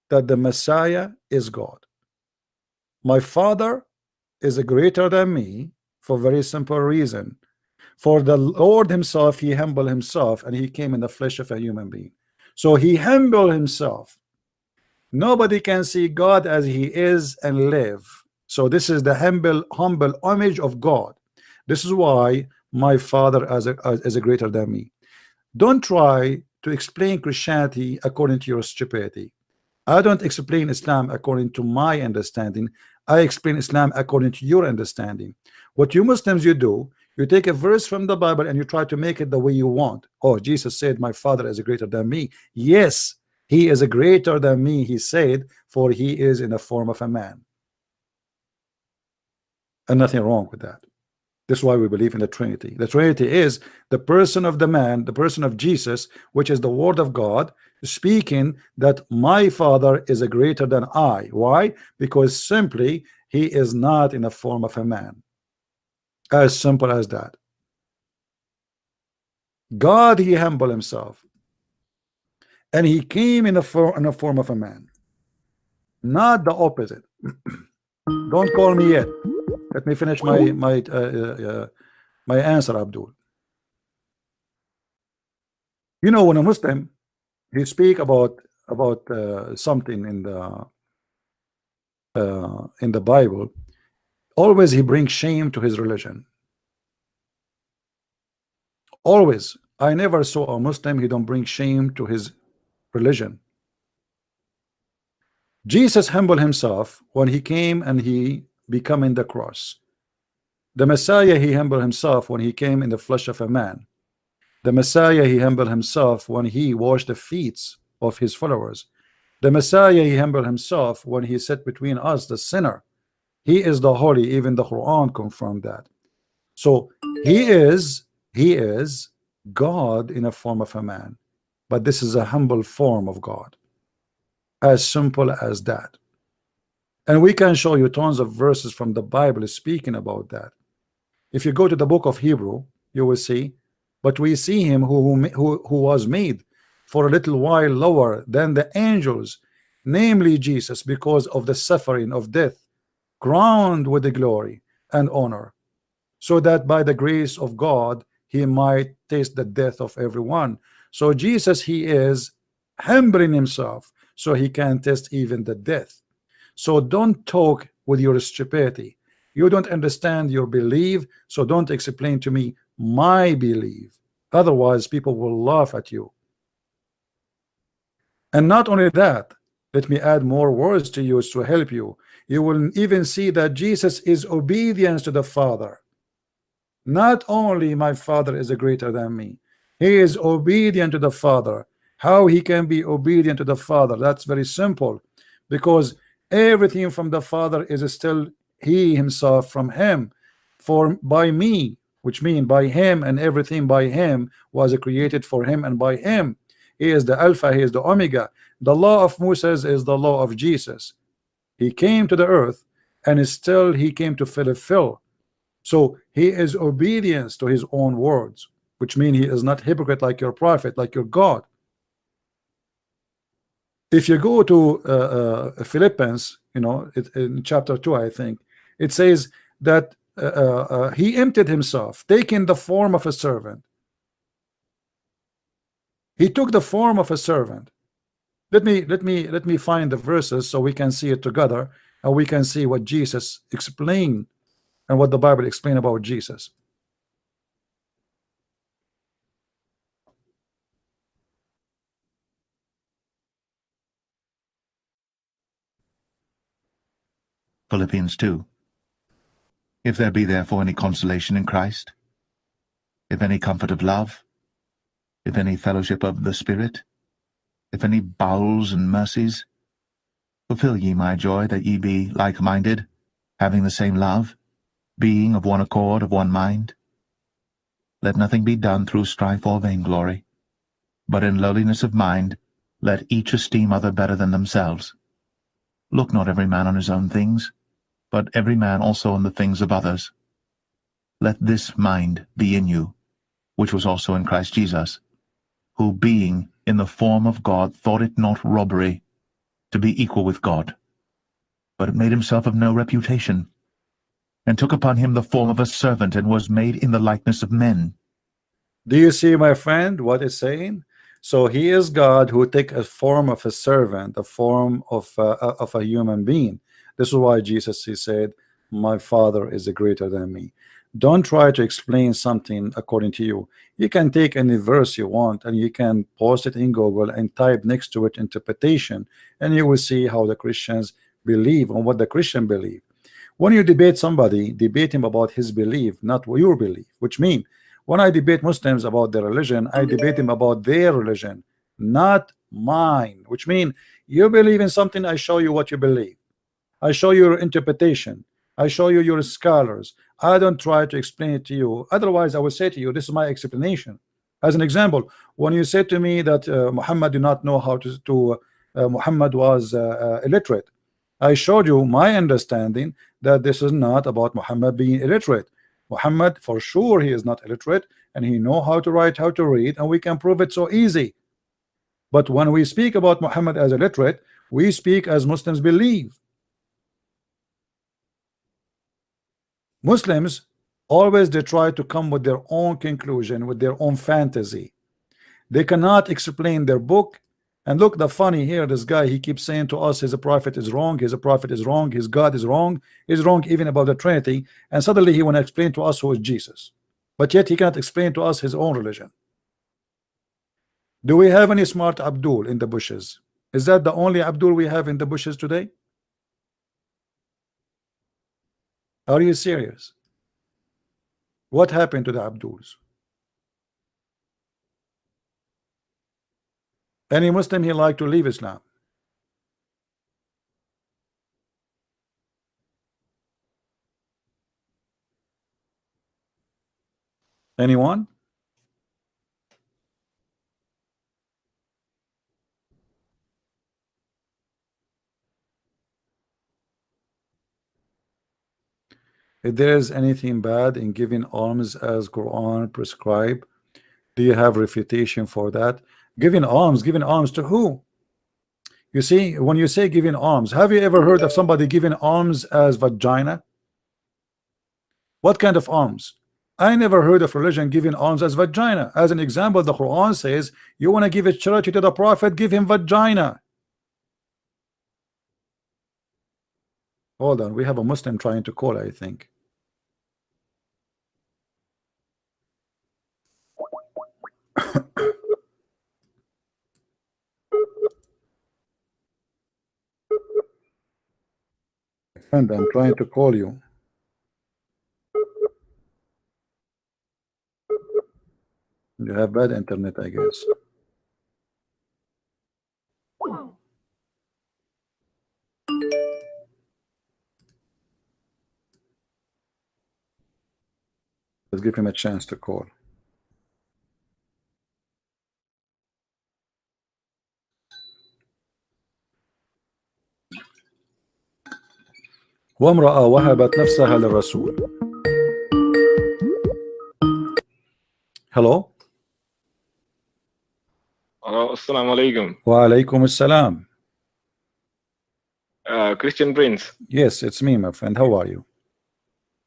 that the Messiah is God. My Father is greater than me for a very simple reason. For the Lord himself, he humbled himself, and he came in the flesh of a human being. So he humbled himself. Nobody can see God as he is and live. So this is the humble image of God. This is why my Father is a greater than me. Don't try to explain Christianity according to your stupidity. I don't explain Islam according to my understanding. I explain Islam according to your understanding. What you Muslims you do, you take a verse from the Bible and you try to make it the way you want. Oh, Jesus said my Father is greater than me. Yes, he is a greater than me, he said, for he is in the form of a man. And nothing wrong with that. This is why we believe in the Trinity. The Trinity is the person of the man, the person of Jesus, which is the word of God, speaking that my Father is a greater than I. Why? Because simply he is not in the form of a man. As simple as that. God, he humbled himself, and he came in the form of a man, not the opposite. Don't call me yet. Let me finish my answer, Abdul. You know, when a Muslim he speak about something in the Bible, always he brings shame to his religion. Always. I never saw a Muslim he don't bring shame to his religion. Jesus humbled himself when he came and he became in the cross. The Messiah, he humbled himself when he came in the flesh of a man. The Messiah, he humbled himself when he washed the feet of his followers. The Messiah, he humbled himself when he sat between us, the sinner. He is the holy. Even the Quran confirmed that. So he is God in a form of a man, but this is a humble form of God. As simple as that. And we can show you tons of verses from the Bible speaking about that. If you go to the book of Hebrew, you will see, but we see him who was made for a little while lower than the angels, namely Jesus, because of the suffering of death, crowned with the glory and honor, so that by the grace of God he might taste the death of everyone. So Jesus, he is humbling himself so he can taste even the death. So don't talk with your stupidity. You don't understand your belief, so don't explain to me my belief. Otherwise people will laugh at you. And not only that, let me add more words to you to help you. You will even see that Jesus is obedience to the Father. Not only my Father is greater than me, he is obedient to the Father. How he can be obedient to the Father? That's very simple, because everything from the Father is still he himself from him. For by me, which means by him, and everything by him was created for him and by him. He is the Alpha, he is the Omega. The law of Moses is the law of Jesus. He came to the earth, and still he came to fulfill. So he is obedience to his own words, which means he is not hypocrite like your prophet, like your God. If you go to Philippians, you know, in chapter 2, I think it says that he emptied himself, taking the form of a servant. He took the form of a servant. Let me find the verses so we can see it together, and we can see what Jesus explained and what the Bible explained about Jesus. Philippians 2. If there be therefore any consolation in Christ, if any comfort of love, if any fellowship of the Spirit, if any bowels and mercies, fulfill ye my joy, that ye be like-minded, having the same love, being of one accord, of one mind. Let nothing be done through strife or vainglory, But in lowliness of mind, let each esteem other better than themselves. Look not every man on his own things, but every man also on the things of others. Let this mind be in you, which was also in Christ Jesus, who being in the form of God thought it not robbery to be equal with God, but made himself of no reputation, and took upon him the form of a servant, and was made in the likeness of men. Do you see, my friend, what it's saying? So he is God who take a form of a servant, a form of a human being. This is why Jesus, he said, my Father is greater than me. Don't try to explain something according to you. You can take any verse you want and you can post it in Google and type next to it interpretation, and you will see how the Christians believe and what the Christian believe. When you debate somebody, debate him about his belief, not your belief, which means when I debate Muslims about their religion, I debate them about their religion, not mine, which means you believe in something, I show you what you believe. I show you your interpretation. I show you your scholars. I don't try to explain it to you. Otherwise, I will say to you, this is my explanation. As an example, when you say to me that Muhammad did not know how to Muhammad was illiterate, I showed you my understanding that this is not about Muhammad being illiterate. Muhammad, for sure, he is not illiterate, and he know how to write, how to read, and we can prove it so easy. But when we speak about Muhammad as illiterate, we speak as Muslims believe. Muslims always they try to come with their own conclusion, with their own fantasy. They cannot explain their book. And look, the funny here, this guy, he keeps saying to us his prophet is wrong, his prophet is wrong, his God is wrong, he's wrong even about the Trinity, and suddenly he want to explain to us who is Jesus, but yet he cannot explain to us his own religion. Do we have any smart Abdul in the bushes? Is that the only Abdul we have in the bushes today? Are you serious? What happened to the Abduls? Any Muslim he like to leave Islam? Anyone? If there is anything bad in giving alms as Quran prescribe, do you have refutation for that? Giving alms to who? You see, when you say giving alms, have you ever heard of somebody giving alms as vagina? What kind of alms? I never heard of religion giving alms as vagina. As an example, the Quran says you want to give a charity to the prophet, give him vagina. Hold on, we have a Muslim trying to call, I think. Friend, I'm trying to call you. You have bad internet, I guess. Let's give him a chance to call. وامرأة وهبت نفسها للرسول. Hello. Assalamu alaikum. Wa alaikum assalam. Christian Prince. Yes, it's me, my friend. How are you?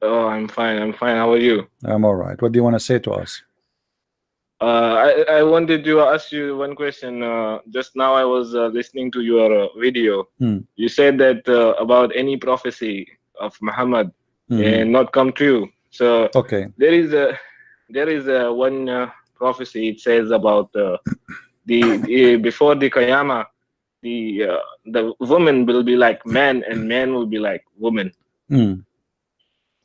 Oh, I'm fine. I'm fine. How are you? I'm all right. What do you want to say to us? I wanted to ask you one question. Just now I was listening to your video. You said that about any prophecy of Muhammad and not come true. So okay, there is a one prophecy. It says about the before the Qiyamah, the woman will be like man and man will be like woman.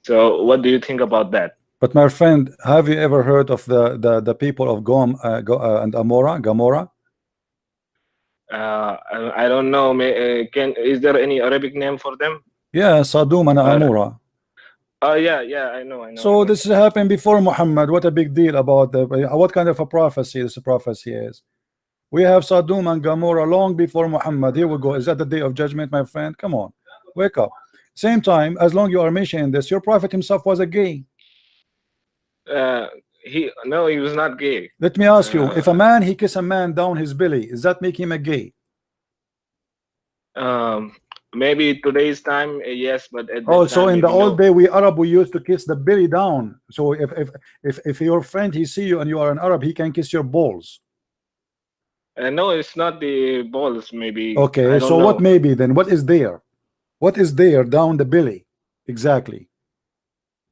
So what do you think about that? But my friend, have you ever heard of the people of and Gomorrah? I don't know. Is there any Arabic name for them? Yeah, Sodom and Amorah. Oh yeah, I know. So this happened before Muhammad. What a big deal about what kind of a prophecy this prophecy is? We have Sodom and Gomorrah long before Muhammad. Here we go. Is that the day of judgment, my friend? Come on, wake up. Same time, as long you are mentioning this, your prophet himself was a gay. No, he was not gay. Let me ask you, if a man he kiss a man down his belly, does that make him a gay? Maybe today's time, yes, but at that also time, in the old no. day, we Arab, we used to kiss the belly down. So if your friend he see you and you are an Arab, he can kiss your balls. No, it's not the balls. Maybe. Okay, so know. what maybe then? What is there? What is there down the belly exactly?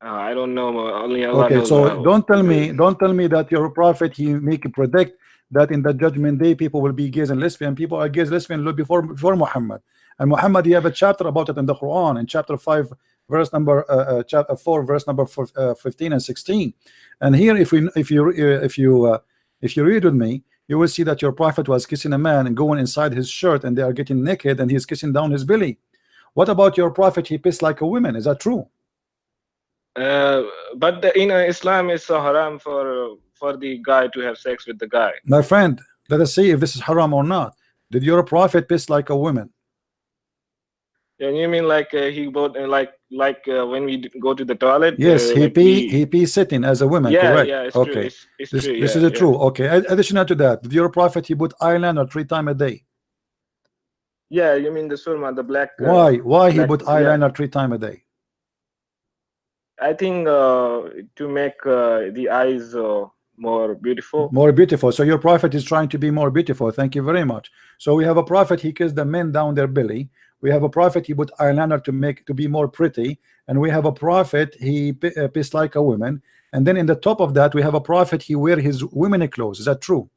I don't know. Only Allah okay, knows. So don't tell me that your prophet he make a predict that in the judgment day people will be gays and lesbian. People are gays, lesbian before Muhammad. And Muhammad, he have a chapter about it in the Quran, in chapter 5, verse number chapter 4, verse number 15 and 16. And here, if you read with me, you will see that your prophet was kissing a man and going inside his shirt, and they are getting naked, and he's kissing down his belly. What about your prophet? He pissed like a woman. Is that true? But in Islam, it's haram for the guy to have sex with the guy. My friend, let us see if this is haram or not. Did your prophet piss like a woman? And you mean like he bought like when we go to the toilet? Yes, he pee sitting as a woman. Yeah, correct. yeah, it's okay, true. It's this, true. This yeah, is true. Okay. Additional to that, did your prophet he put eyeliner 3 times a day? Yeah, you mean the surma, the black? Why? Why black, he put eyeliner 3 times a day? I think to make the eyes more beautiful. More beautiful. So your prophet is trying to be more beautiful. Thank you very much. So we have a prophet, he kissed the men down their belly. We have a prophet, he put eyeliner to be more pretty. And we have a prophet, he pissed like a woman. And then in the top of that, we have a prophet, he wear his women clothes. Is that true?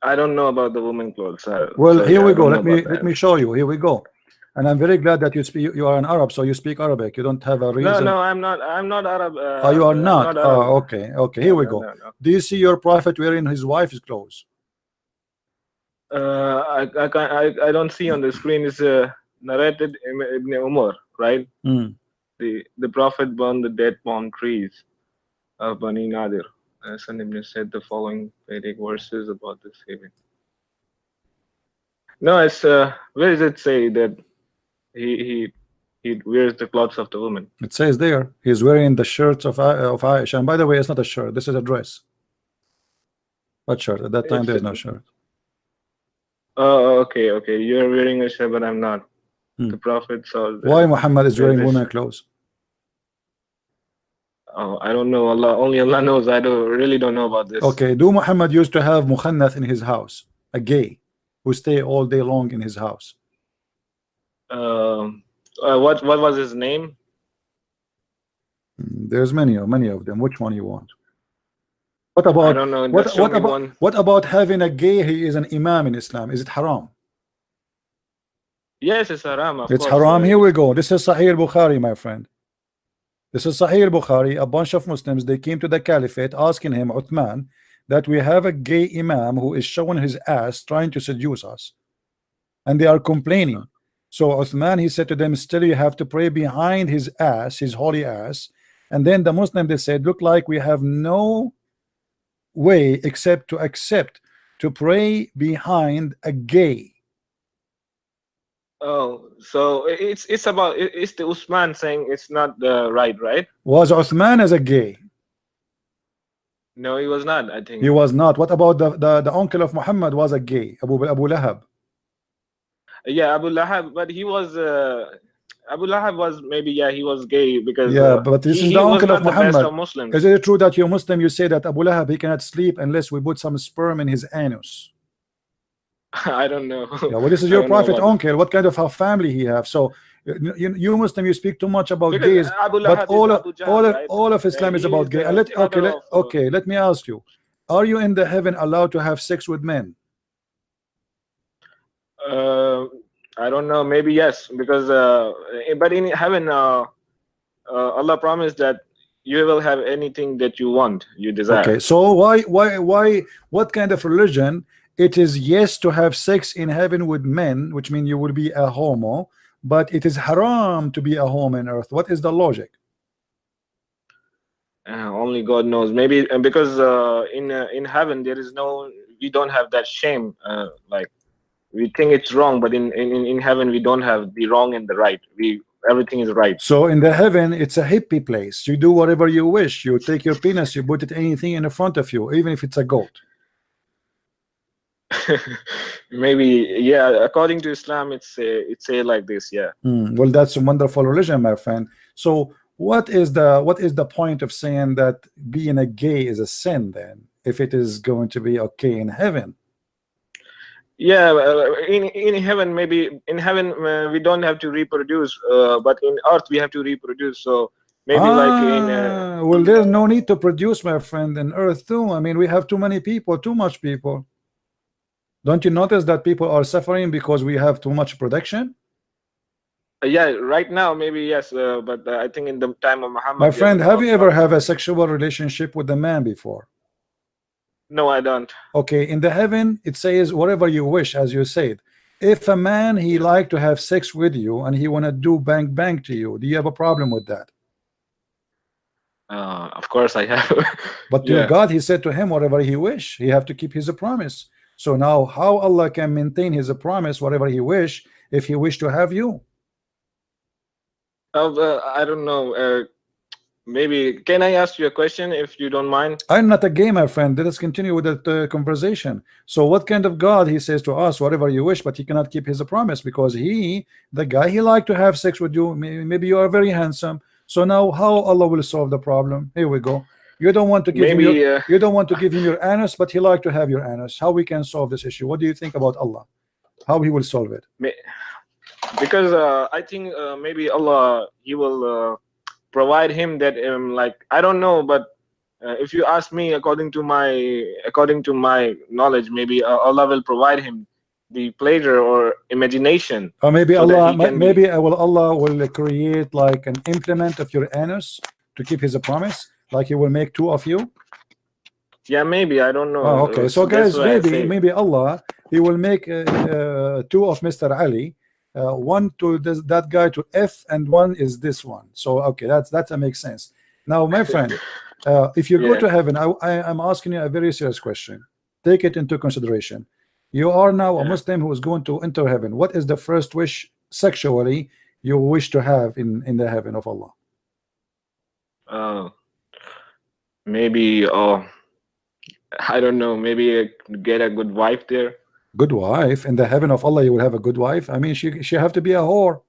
I don't know about the women clothes. Well, sorry, here we go. Let me show you. Here we go. And I'm very glad that you are an Arab, so you speak Arabic. You don't have a reason. No, I'm not Arab. Oh, you are not. Oh, okay. Here we go. No. Do you see your prophet wearing his wife's clothes? I don't see on the screen. It's narrated Ibn Umar, right? The prophet burned the dead palm trees of Bani Nadir. Hassan ibn said the following Vedic verses about this event. No, it's where does it say that he wears the clothes of the woman? It says there he's wearing the shirts of Aisha. And by the way, it's not a shirt. This is a dress. What shirt? At that time, there's no shirt. Oh, okay. You're wearing a shirt, but I'm not. The prophet saw. Why Muhammad is wearing women clothes? Oh, I don't know. Only Allah knows. I really don't know about this. Okay. Do Muhammad used to have mukhannath in his house, a gay who stay all day long in his house? What was his name? There's many of them. Which one you want? What about? I don't know. What about having a gay? He is an imam in Islam. Is it haram? Yes, it's haram. It's haram. Here we go. This is Sahih Bukhari, my friend. This is Sahih Bukhari. A bunch of Muslims, they came to the Caliphate asking him, Uthman, that we have a gay imam who is showing his ass trying to seduce us, and they are complaining. So Uthman, he said to them, still you have to pray behind his ass, his holy ass. And then the Muslim, they said, look like we have no way except to accept to pray behind a gay. Oh, so it's the Uthman saying it's not right? Was Uthman as a gay? No, he was not. I think he was not. What about the uncle of Muhammad was a gay, Abu Lahab? Yeah, Abu Lahab, but he was Abu Lahab was maybe he was gay because but this is the uncle of Muhammad. The best of Muslims. Is it true that you're Muslim? You say that Abu Lahab he cannot sleep unless we put some sperm in his anus? I don't know. Yeah, well, this is your prophet uncle. What kind of a family he have? So you Muslim, you speak too much about gays, but all of Islam is about gay. Let me ask you: are you in the heaven allowed to have sex with men? I don't know. Maybe yes, because but in heaven, Allah promised that you will have anything that you want, you desire. Okay, so why? What kind of religion? It is yes to have sex in heaven with men, which means you will be a homo, but it is haram to be a homo on earth. What is the logic? Only God knows. Maybe because in heaven there is no we don't have that shame. Like we think it's wrong, but in heaven we don't have the wrong and the right. Everything is right. So in the heaven, it's a hippie place. You do whatever you wish. You take your penis, you put it anything in front of you, even if it's a goat. Maybe, yeah. According to Islam, it's say like this, yeah. Well, that's a wonderful religion, my friend. So what is the point of saying that being a gay is a sin then, if it is going to be okay in heaven? Yeah, in heaven, maybe in heaven we don't have to reproduce, but in earth we have to reproduce. So maybe like in well, there's no need to produce, my friend, in earth too. I mean, we have too many people, too much people. Don't you notice that people are suffering because we have too much production? Yeah, right now maybe yes, but I think in the time of Muhammad. My friend, have you ever have a sexual relationship with a man before? No, I don't. Okay, in the heaven it says whatever you wish, as you said. If a man he like to have sex with you and he want to do bang bang to you, do you have a problem with that? Of course I have. But to God, he said to him whatever he wish. He have to keep his promise. So now how Allah can maintain his promise whatever he wish if he wish to have you? I don't know. Maybe can I ask you a question if you don't mind? I'm not a gay, my friend. Let us continue with the conversation. So what kind of God he says to us whatever you wish, but he cannot keep his promise because the guy, he like to have sex with you. Maybe you are very handsome. So now how Allah will solve the problem? Here we go. You don't want to give him you don't want to give him your anus, but he like to have your anus. How we can solve this issue? What do you think about Allah? How he will solve it? Because I think maybe Allah, he will provide him that like I don't know, but if you ask me, according to my knowledge, maybe Allah will provide him the pleasure or imagination. Or maybe so Allah will create like an implement of your anus to keep his promise, like he will make two of you. Yeah, maybe, I don't know. Oh, okay, so guys, maybe Allah, he will make two of Mr. Ali, one to that guy to F, and one is this one. So okay, that makes sense. Now, my friend, if you go to heaven, I'm asking you a very serious question. Take it into consideration. You are now a Muslim who is going to enter heaven. What is the first wish sexually you wish to have in the heaven of Allah? Maybe I don't know, maybe get a good wife there. Good wife in the heaven of Allah? You will have a good wife? I mean, she have to be a whore.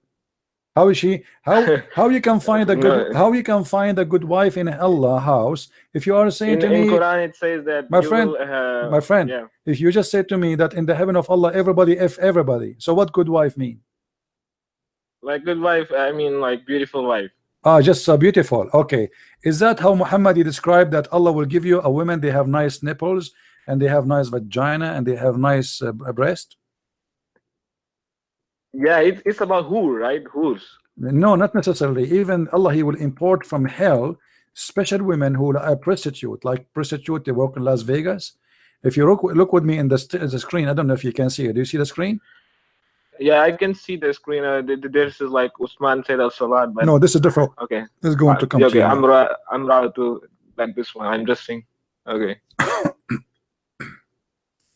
How is she? How you can find a good how you can find a good wife in Allah house if you are saying to me in Quran it says that my friend, if you just say to me that in the heaven of Allah everybody F everybody, so what good wife mean? Like good wife, I mean like beautiful wife. Just beautiful. Okay, is that how Muhammad described that Allah will give you a woman? They have nice nipples and they have nice vagina and they have nice breast. Yeah, it's about who, right? Who's? No, not necessarily. Even Allah, he will import from hell special women who are prostitute, like prostitute. They work in Las Vegas. If you look with me in the screen, I don't know if you can see it. Do you see the screen? Yeah, I can see the screen. This is like Usman said al-Salat, but no, this is different. Okay, this is going to come. Okay, to I'm rather to like this one. I'm just saying. Okay.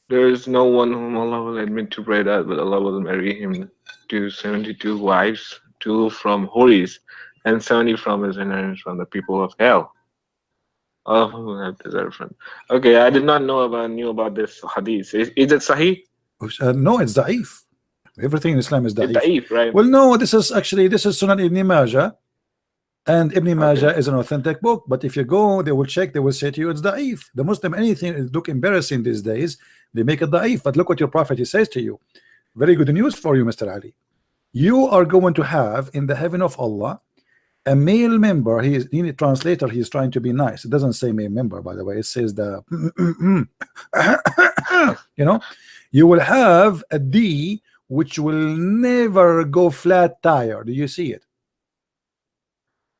There is no one whom Allah will admit to pray that, but Allah will marry him to 72 wives, 2 from Houris, and 70 from his inheritance from the people of hell. All of whom have deserved from. Okay, I did not know about this hadith. Is it sahih? No, it's da'if. Everything in Islam is da'if. It's da'if, right? Well, no, this is Sunan Ibn Majah, and Ibn Majah is an authentic book. But if you go, they will check. They will say to you, it's da'if. The Muslim, anything look embarrassing these days, they make it da'if. But look what your prophet says to you. Very good news for you, Mr. Ali. You are going to have in the heaven of Allah a male member. He is in a translator. He is trying to be nice. It doesn't say male member, by the way. It says the you know, you will have a D which will never go flat tire. Do you see it?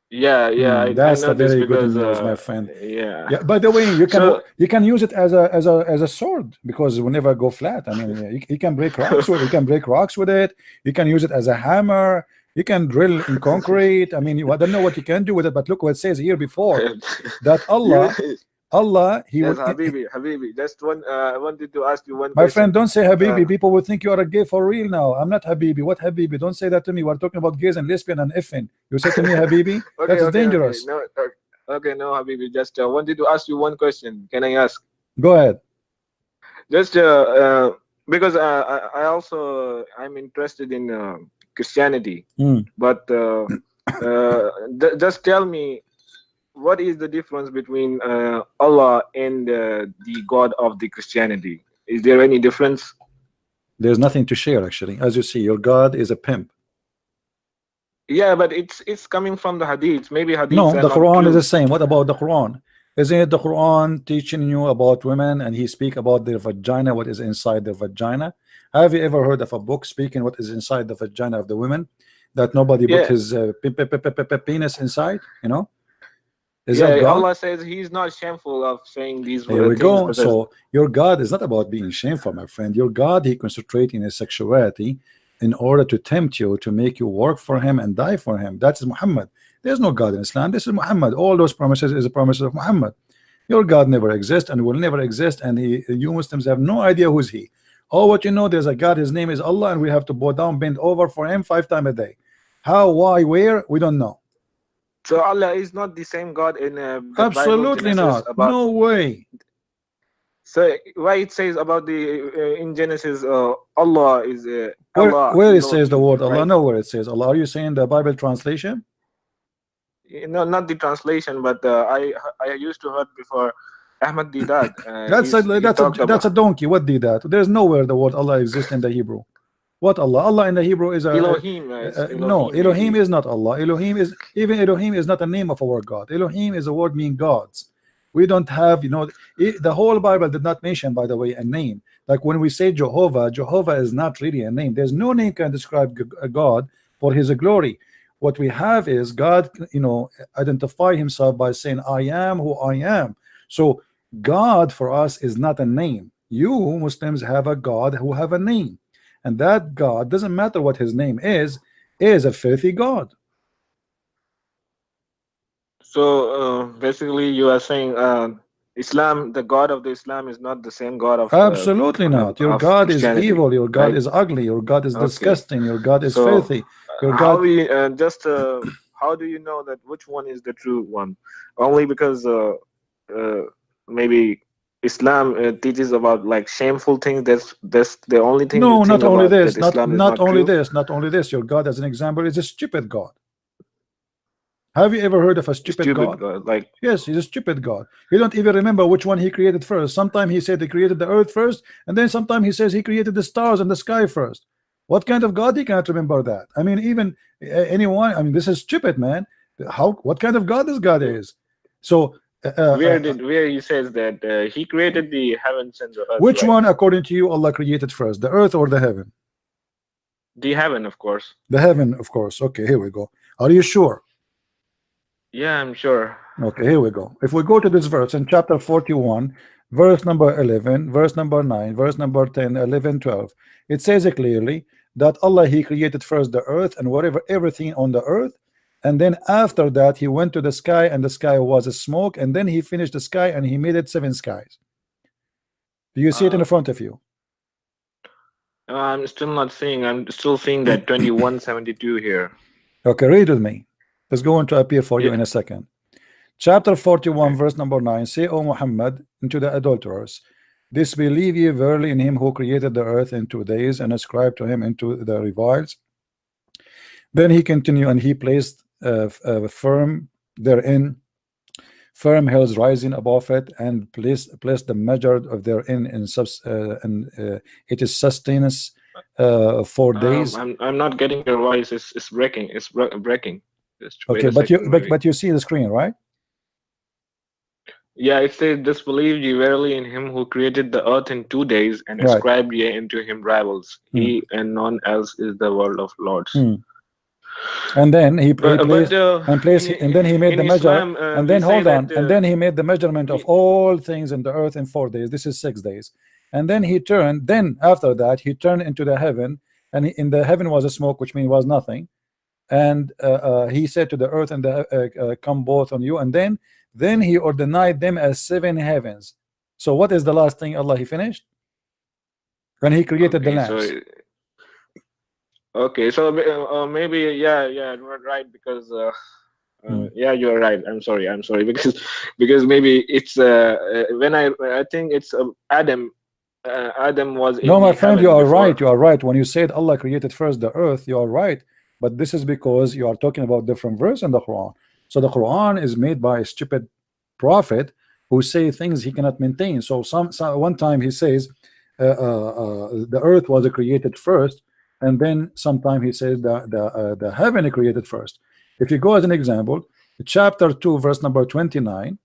Yeah, that's I know a very this because, good news, my friend. Yeah. By the way, you can use it as a sword because it will never go flat. I mean, you can break rocks with it. You can break rocks with it. You can use it as a hammer. You can drill in concrete. I mean, I don't know what you can do with it, but look what it says here before that Allah Allah, he Yes, will. Habibi. Just one. I wanted to ask you one My question. friend, don't say Habibi. People will think you are a gay for real now. I'm not Habibi. What Habibi? Don't say that to me. We're talking about gays and lesbian and effing. You say to me Habibi? Okay, That's dangerous. No, okay, no, Habibi. Just wanted to ask you one question. Can I ask? Go ahead. Just because I also I'm interested in Christianity, but just tell me, what is the difference between Allah and the God of the Christianity? Is there any difference? There's nothing to share, actually. As you see, your God is a pimp. Yeah, but it's coming from the hadiths. Maybe hadiths No, are the not Quran true. is the same. What about the Quran? Isn't it the Quran teaching you about women, and he speak about their vagina, what is inside their vagina? Have you ever heard of a book speaking what is inside the vagina of the women, that nobody put Yeah. his penis inside? You know, is Yeah, that God? Allah says He's not shameful of saying these Here we things. go. So your God is not about being shameful, my friend. Your God, he concentrates in his sexuality in order to tempt you, to make you work for him and die for him. That's Muhammad. There's no God in Islam. This is Muhammad. All those promises is a promise of Muhammad. Your God never exists and will never exist, and you Muslims have no idea who's he. All what you know, there's a God, his name is Allah, and we have to bow down, bend over for him 5 times a day. How, why, where, we don't know. So Allah is not the same God in the Absolutely Bible, Genesis, not. No way. So why it says about the in Genesis, Allah is Allah. Where it says the Elohim, word Allah? right? Nowhere it says Allah. Are you saying the Bible translation? No, not the translation, but I used to heard before Ahmad Didat. That's a donkey. What did that? There's nowhere the word Allah exists in the Hebrew. What Allah? Allah in the Hebrew is a Elohim. no. Elohim maybe. is not Allah. Elohim is not a name of our God. Elohim is a word meaning gods. We don't have, the whole Bible did not mention, by the way, a name. Like when we say Jehovah, Jehovah is not really a name. There's no name can describe a God for his glory. What we have is God, identify himself by saying, I am who I am. So God for us is not a name. You Muslims have a God who have a name, and that God, doesn't matter what his name is a filthy God. So basically, you are saying Islam, the God of the Islam, is not the same God of Absolutely not. Your of God is evil. Your God right? is ugly. Your God is disgusting. Your God is So, filthy. Your how God. we how do you know that which one is the true one? Only because maybe Islam teaches about like shameful things. That's the only thing you No, think not only about, this. that Islam is not only true. this. Not only this. Your God, as an example, is a stupid God. Have you ever heard of a stupid God? Like, yes, he's a stupid God. You don't even remember which one he created first. Sometimes he said he created the earth first, and then sometimes he says he created the stars and the sky first. What kind of God? He cannot remember that. I mean, even anyone. I mean, this is stupid, man. What kind of God this God is? So where he says that he created the heavens and the earth. Which right? one, according to you, Allah created first, the earth or the heaven? The heaven, of course. The heaven, of course. Okay, here we go. Are you sure? Yeah, I'm sure. Okay, here we go. If we go to this verse in chapter 41, verse number 11, verse number 9, verse number 10, 11, 12, it says it clearly that Allah, he created first the earth and whatever, everything on the earth, and then after that he went to the sky, and the sky was a smoke, and then he finished the sky and he made it 7 skies. Do you see it in front of you? I'm still not seeing. I'm still seeing that 2172 here. Okay, read with me. It's going to appear for you in a second. Chapter 41, verse number 9. Say, O Muhammad, unto the adulterers, disbelieve ye verily in him who created the earth in 2 days, and ascribed to him into the reviles. Then he continued, and he placed firm therein, firm hills rising above it, and placed the measure of therein it is sustenance 4 days. I'm not getting your voice. It's breaking. It's breaking. Just okay, but you see the screen, right? Yeah, it says, disbelieve ye verily in him who created the earth in 2 days, and ascribed ye into him rivals. He and none else is the world of lords. And then he then he made the measure, and then hold on, and then he made the measurement of all things in the earth in 4 days. This is 6 days. And then he turned, then after that he turned into the heaven, and in the heaven was a smoke, which means was nothing. And he said to the earth and the come both on you, and then then he ordained them as 7 heavens. So what is the last thing Allah he finished? When he created the Okay, so lamps. okay, so maybe yeah, you're right, because yeah, you're right. I'm sorry because maybe it's when I think it's Adam. Adam was No, in my the friend, you heaven are before. right. You are right. When you said Allah created first the earth, you are right. But this is because you are talking about different verse in the Quran. So the Quran is made by a stupid prophet who say things he cannot maintain. So one time he says the earth was created first, and then sometime he says the heaven created first. If you go as an example, chapter 2, verse number 29,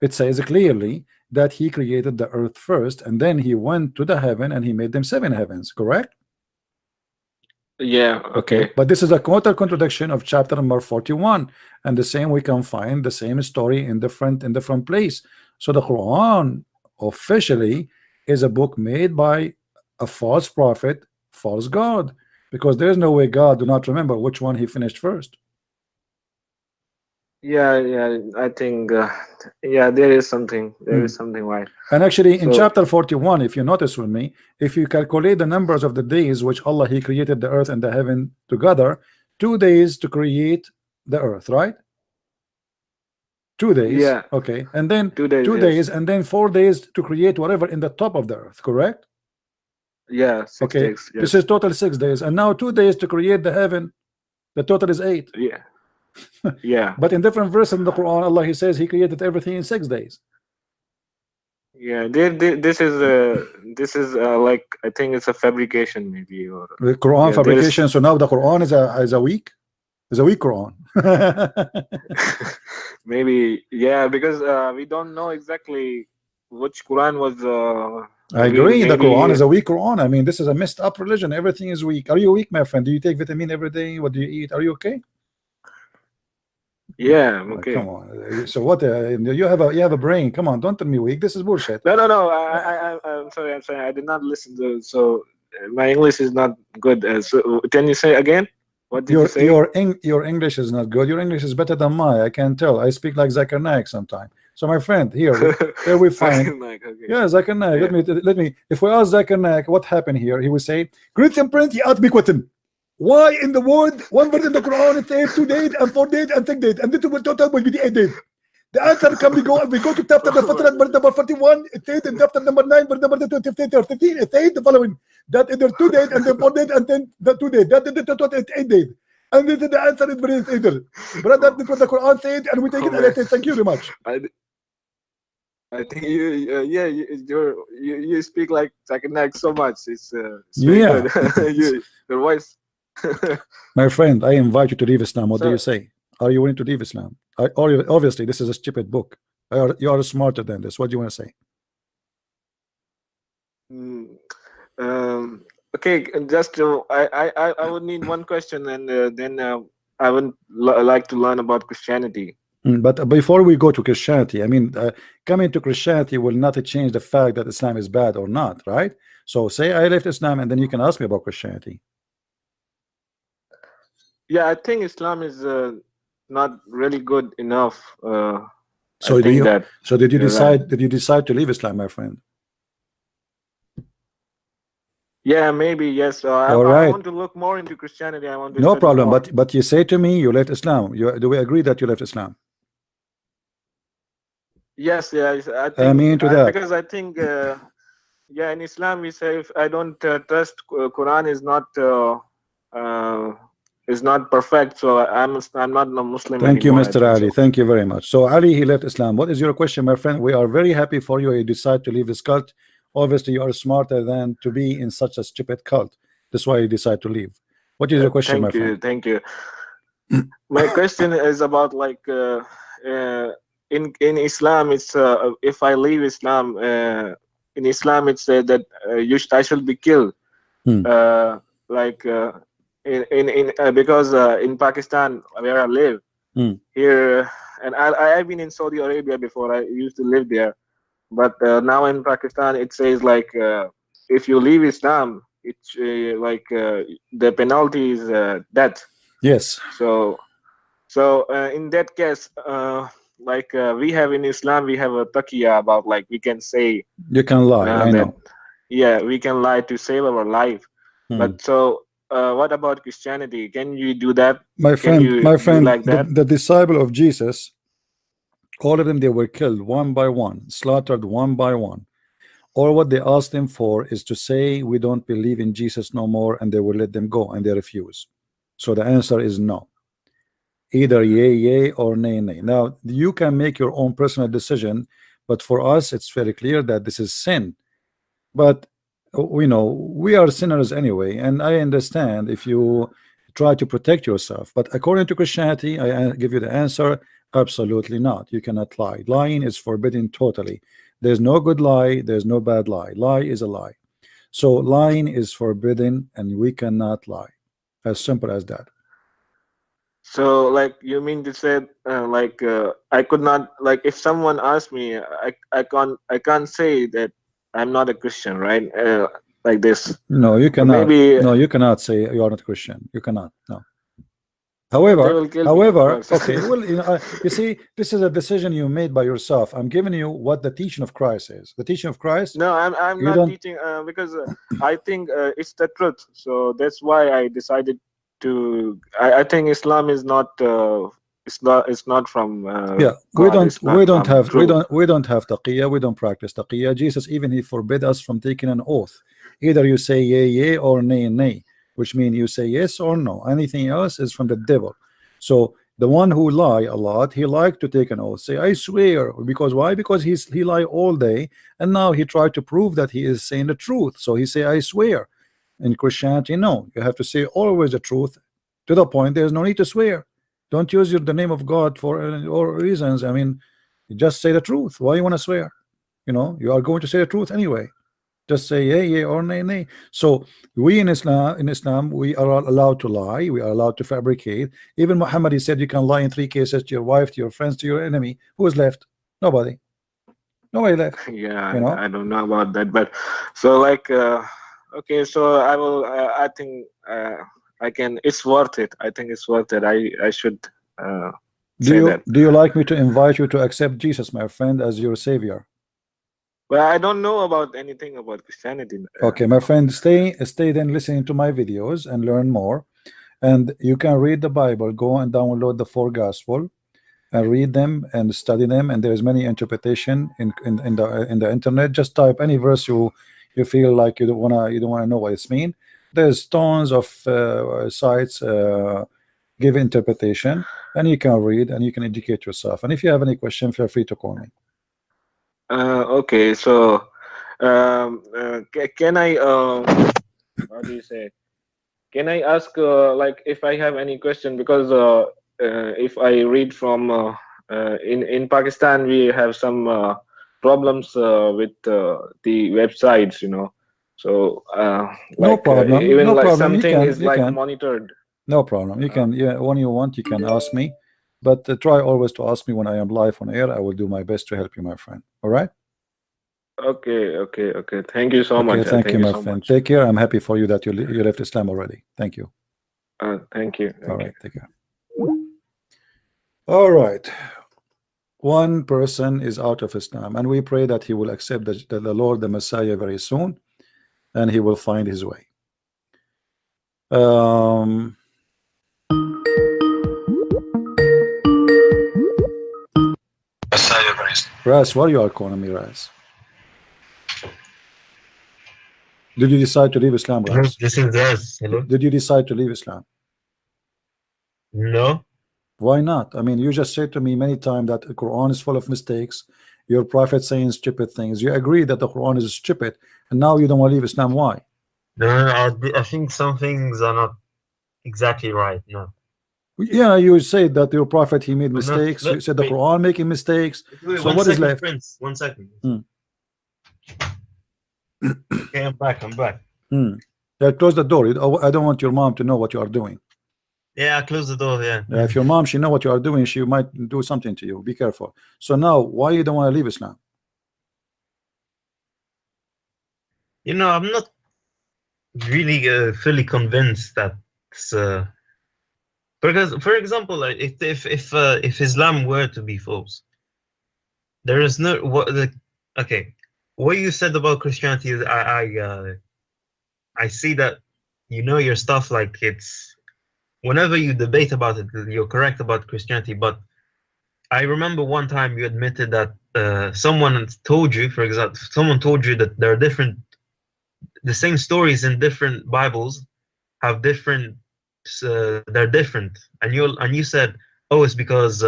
it says clearly that he created the earth first, and then he went to the heaven and he made them 7 heavens, correct? Yeah, okay. But this is a total contradiction of chapter number 41, and the same we can find the same story in different place. So the Quran officially is a book made by a false prophet, false God, because there is no way God do not remember which one he finished first. Yeah, I think yeah, there is something right. And actually in So chapter 41, if you notice with me, if you calculate the numbers of the days which Allah he created the earth and the heaven together, 2 days to create the earth, right? 2 days, yeah, okay, and then 2 days, 2 yes. days, and then 4 days to create whatever in the top of the earth, correct? Yeah, 6 Okay, days, this yes. is total 6 days, and now 2 days to create the heaven, the total is 8. Yeah, yeah, But in different verses in the Quran, Allah he says he created everything in 6 days. yeah. This is like, I think it's a fabrication, maybe, or The Quran yeah, there is fabrication. So now the Quran is a weak Quran. maybe, yeah, because we don't know exactly which Quran was I agree. The Quran maybe. is a weak Quran. I mean, this is a messed up religion. Everything is weak. Are you weak, my friend? Do you take vitamin every day? What do you eat? Are you okay? Yeah, I'm okay. Come on. So what? You have a brain. Come on, don't tell me weak. This is bullshit. No. I'm sorry. I did not listen to. So my English is not good. So can you say again? What did you say? Your English is not good. Your English is better than mine. I can tell. I speak like Zakir Naik sometimes. So my friend, here we find. Okay. Yeah, Zakir Naik. Yeah. Let me. If we ask Zakir Naik what happened here, he would say, "Christian Prince, he asked me question. Why in the word one word in the Quran it says 2 days and 4 days and 6 days, and this will total will be the 8 days. The answer can we go to chapter number 41. It says in chapter number 9, verse number 15 or 15, it says the following: that either 2 days and then 4 days and then the 2 days. That is the total 8 days. And this is the answer is very simple. Brother, this is what the Quran says, and we take it and I say thank you very much. I think you speak like Zakir so much. It's yeah. Good. Your voice. My friend, I invite you to leave Islam. What do you say? Are you willing to leave Islam? Obviously, this is a stupid book. You are smarter than this. What do you want to say? Okay, just I would need one question, and then I would like to learn about Christianity. But before we go to Christianity, I mean, coming to Christianity will not change the fact that Islam is bad or not, right? So say I left Islam, and then you can ask me about Christianity. Yeah, I think Islam is not really good enough. So did you decide? Right. Did you decide to leave Islam, my friend? Yeah, maybe yes. I want to look more into Christianity. I want to. No problem. More. But you say to me you left Islam. Do we agree that you left Islam? Yes. I think. Into that. Because I think. Yeah, in Islam we say if I don't trust Quran is not perfect, so I'm not a Muslim. Thank anymore, you, Mr. Ali. So. Thank you very much. So Ali, he left Islam. What is your question, my friend? We are very happy for you. You decide to leave this cult. Obviously, you are smarter than to be in such a stupid cult. That's why you decide to leave. What is your question, my friend? Thank you. My question is about like in Islam, it's if I leave Islam, in Islam it's that I should be killed. Because in Pakistan where I live here, and I've been in Saudi Arabia before. I used to live there, but now in Pakistan it says like if you leave Islam, it's like the penalty is death. Yes. So in that case, like we have in Islam, we have a taqiyya about like we can say You can lie, I that know. yeah, we can lie to save our life. Hmm. But so what about Christianity? Can you do that? My Can friend, you do like that? the disciple of Jesus, all of them, they were killed one by one, slaughtered one by one. All what they asked him for is to say, we don't believe in Jesus no more, and they will let them go, and they refuse. So the answer is no. Either yay, yay, or nay, nay. Now, you can make your own personal decision, but for us, it's very clear that this is sin. But we know we are sinners anyway, and I understand if you try to protect yourself. But according to Christianity, I give you the answer: absolutely not. You cannot lie. Lying is forbidden totally. There's no good lie, there's no bad lie. Lie is a lie. So lying is forbidden, and we cannot lie. As simple as that. So like you mean to say like I could not, like if someone asked me, I can't say that I'm not a Christian, right? Like this. No, you Or cannot. maybe No, you cannot say you are not Christian. You cannot. No. they However, will kill me, of course. okay, well, you see, this is a decision you made by yourself. I'm giving you what the teaching of Christ is. The teaching of Christ, No, I'm you not don't. teaching because I think it's the truth. So that's why I decided to. I think Islam is not. It's not from Yeah, God. It's not from truth. we don't have taqiyya. We don't practice taqiyya. Jesus even he forbid us from taking an oath. Either you say yea, yea, or nay, nay, which means you say yes or no. Anything else is from the devil. So the one who lie a lot, he like to take an oath. Say I swear, because why? Because he lie all day, and now he tried to prove that he is saying the truth. So he say I swear. In Christianity, no, you have to say always the truth. To the point, there's no need to swear. Don't use the name of God for all reasons. I mean, you just say the truth. Why you want to swear? You know, you are going to say the truth anyway. Just say yea, yea, or nay, nay. So we in Islam, we are allowed to lie. We are allowed to fabricate. Even Muhammad, he said you can lie in 3 cases: to your wife, to your friends, to your enemy. Who is left? Nobody. Nobody left. Yeah, You know. I don't know about that, but so like okay, so I will. I think I can. It's worth it. I think it's worth it. I should say that. Do you like me to invite you to accept Jesus, my friend, as your savior? Well, I don't know about anything about Christianity. Okay, my friend, stay then listening to my videos and learn more. And you can read the Bible. Go and download the 4 gospel and read them and study them. And there's many interpretation in the internet. Just type any verse you feel like you don't wanna know what it's mean. There's tons of sites give interpretation, and you can read and you can educate yourself. And if you have any question, feel free to call me. Okay, so can I how do you say? Can I ask like if I have any question, because if I read from in Pakistan we have some problems with the websites, you know. So No like problem. even No like problem. something is You like can. monitored. No problem. You can. Yeah, when you want, you can ask me. But try always to ask me when I am live on air. I will do my best to help you, my friend. All right. Okay. Thank you so Okay. much. Thank Thank you, you my so friend. much. Take care. I'm happy for you that you left Islam already. Thank you. Thank you. All right. Take care. All right. One person is out of Islam, and we pray that he will accept the Lord, the Messiah, very soon, and he will find his way. Ras, why you are calling me, Ras? Did you decide to leave Islam, Ras? This is Raz. Hello. Did you decide to leave Islam? No. Why not? I mean, you just said to me many times that the Quran is full of mistakes. Your prophet saying stupid things. You agree that the Quran is stupid, and now you don't want to leave Islam. Why? No, I think some things are not exactly right. No. Yeah, you said that your prophet he made But not, mistakes. You but said the wait, Quran making mistakes. wait, So one what is second, left? Prince. 1 second. Hmm. Okay, I'm back. Yeah, close the door. I don't want your mom to know what you are doing. Yeah, I closed the door. Yeah. If your mom she know what you are doing, she might do something to you. Be careful. So now, why you don't want to leave Islam? You know, I'm not really fully convinced that because, for example, like if Islam were to be false, there is no what the okay. What you said about Christianity, I see that you know your stuff. Like it's whenever you debate about it, you're correct about Christianity. But I remember one time you admitted that someone told you, for example, someone told you that there are the same stories in different Bibles have different, they're different, and you said, oh, it's because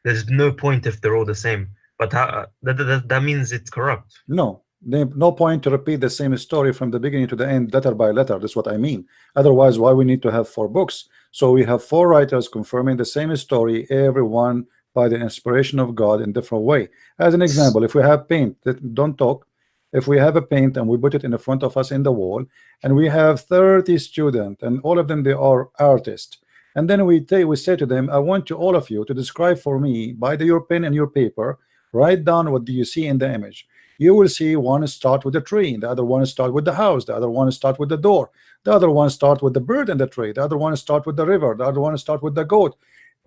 there's no point if they're all the same. But that means it's corrupt. No, no point to repeat the same story from the beginning to the end, letter by letter. That's what I mean. Otherwise, why we need to have 4 books? So we have 4 writers confirming the same story, everyone by the inspiration of God in different way. As an example, if we have paint, don't talk. If we have a paint and we put it in the front of us in the wall, and we have 30 students, and all of them they are artists, and then we say to them, I want you, all of you, to describe for me by your pen and your paper, write down what do you see in the image. You will see one start with the tree, the other one start with the house, the other one start with the door, the other one start with the bird and the tree, the other one start with the river, the other one start with the goat.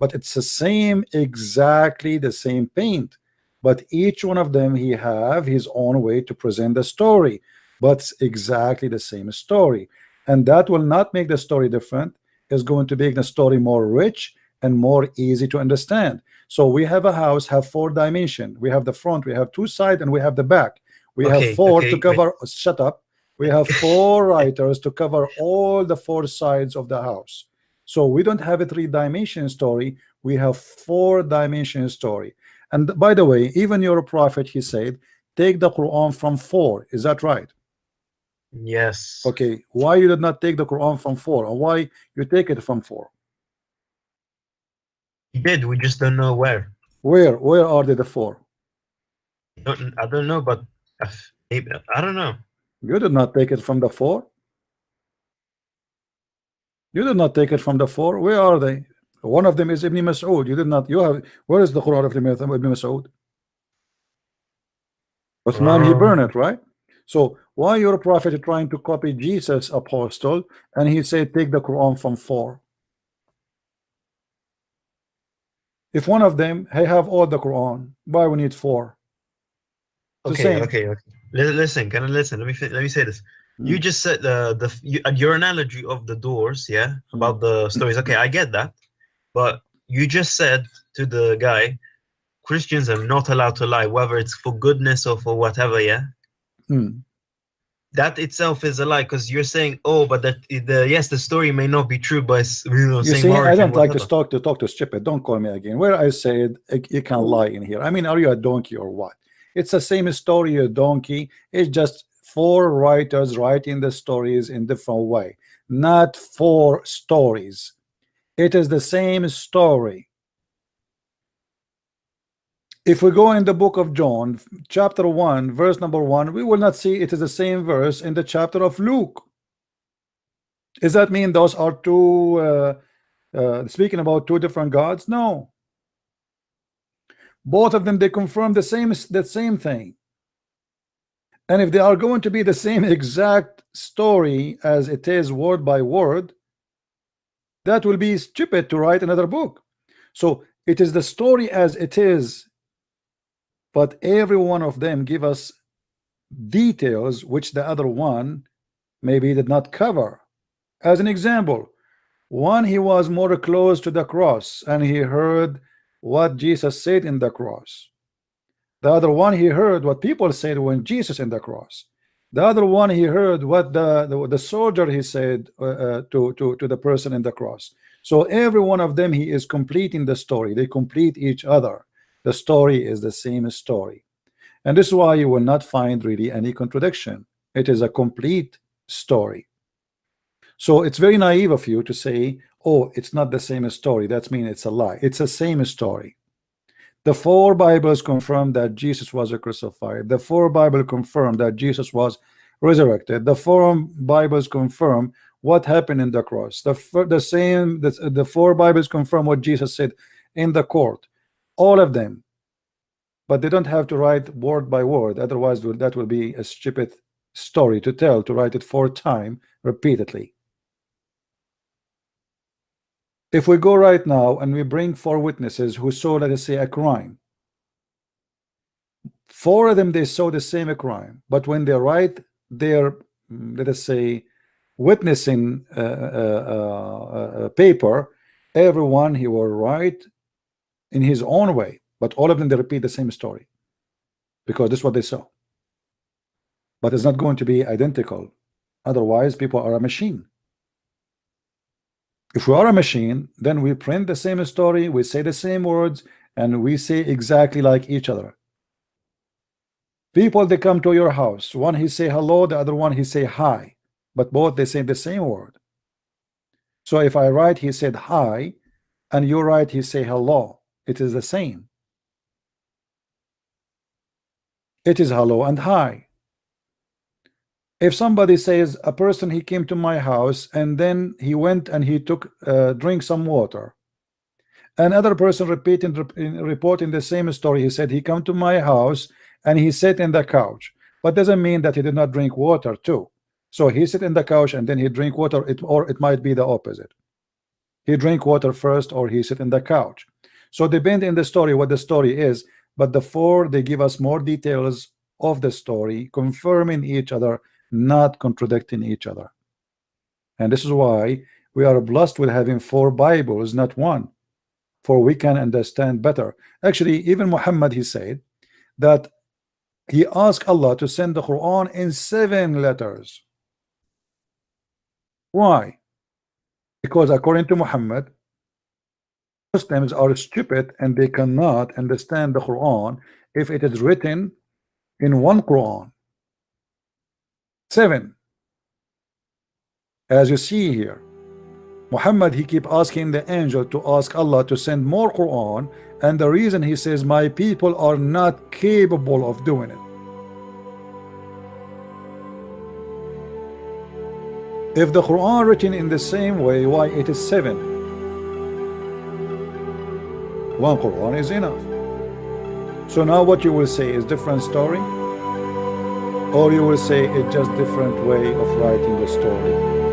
But it's the same, exactly the same paint. But each one of them, he have his own way to present the story, but it's exactly the same story. And that will not make the story different. It's going to make the story more rich and more easy to understand. So we have a house, have 4 dimensions. We have the front, we have 2 sides, and we have the back. We have 4 to cover. Shut up. We have 4 writers to cover all the 4 sides of the house. So we don't have a 3-dimension story. We have 4-dimension story. And by the way, even your prophet, he said, take the Quran from 4. Is that right? Yes. Okay. Why you did not take the Quran from 4, or why you take it from 4? We did. We just don't know where. Where are they the 4? I don't know, but I don't know. You did not take it from the 4. You did not take it from the 4. Where are they? One of them is Ibn Mas'ud. You did not. You have. Where is the Quran of Ibn Mas'ud? Uthman, he burned it, right? So why your prophet is trying to copy Jesus' apostle, and he said take the Quran from 4? If one of them, hey, have all the Quran, why we need 4? Okay. Listen, can I listen? Let me say this. You just said your analogy of the doors, yeah, about the stories. Okay, I get that, but you just said to the guy, Christians are not allowed to lie, whether it's for goodness or for whatever, yeah. That itself is a lie, because you're saying, oh, but yes, the story may not be true, but it's, you see, I don't like to talk to stupid. Don't call me again. Where I said you can lie in here. I mean, are you a donkey or what? It's the same story, you donkey. It's just 4 writers writing the stories in different way, not 4 stories. It is the same story. If we go in the book of John, chapter 1, verse number 1, we will not see it is the same verse in the chapter of Luke. Does that mean those are 2 speaking about 2 different gods? No. Both of them, they confirm the same thing. And if they are going to be the same exact story as it is word by word, that will be stupid to write another book. So it is the story as it is, but every one of them give us details which the other one maybe did not cover. As an example, one, he was more close to the cross and he heard what Jesus said in the cross. The other one, he heard what people said when Jesus in the cross. The other one, he heard what the soldier he said to the person in the cross. So every one of them, he is completing the story. They complete each other. The story is the same story, and this is why you will not find really any contradiction. It is a complete story. So it's very naive of you to say, oh, it's not the same story. That means it's a lie. It's the same story. The 4 Bibles confirm that Jesus was crucified. The 4 Bibles confirm that Jesus was resurrected. The 4 Bibles confirm what happened in the cross. The 4 Bibles confirm what Jesus said in the court. All of them. But they don't have to write word by word. Otherwise, that will be a stupid story to tell, to write it 4 times repeatedly. If we go right now and we bring 4 witnesses who saw, let us say, a crime, 4 of them, they saw the same crime, but when they write their, let us say, witnessing paper, everyone he will write in his own way, but all of them, they repeat the same story because this is what they saw. But it's not going to be identical. Otherwise, people are a machine. If we are a machine, then we print the same story, we say the same words, and we say exactly like each other. People, they come to your house, one he say hello, the other one he say hi, but both they say the same word. So if I write he said hi, and you write he say hello, it is the same. It is hello and hi. If somebody says a person, he came to my house and then he went and he took drink some water, another person reporting the same story, he said he come to my house and he sat in the couch, but doesn't mean that he did not drink water too. So he sit in the couch and then he drink water, or it might be the opposite. He drink water first, or he sit in the couch. So depend in the story what the story is, but the 4, they give us more details of the story, confirming each other, not contradicting each other. And this is why we are blessed with having 4 Bibles, not 1, for we can understand better. Actually, even Muhammad, he said that he asked Allah to send the Quran in 7 letters. Why? Because according to Muhammad, Muslims are stupid and they cannot understand the Quran if it is written in 1 Quran. 7. As you see here, Muhammad, he keep asking the angel to ask Allah to send more Quran, and the reason he says my people are not capable of doing it. If the Quran written in the same way, why it is 7? 1 Quran is enough. So now what you will say is different story, or you will say it's just different way of writing the story.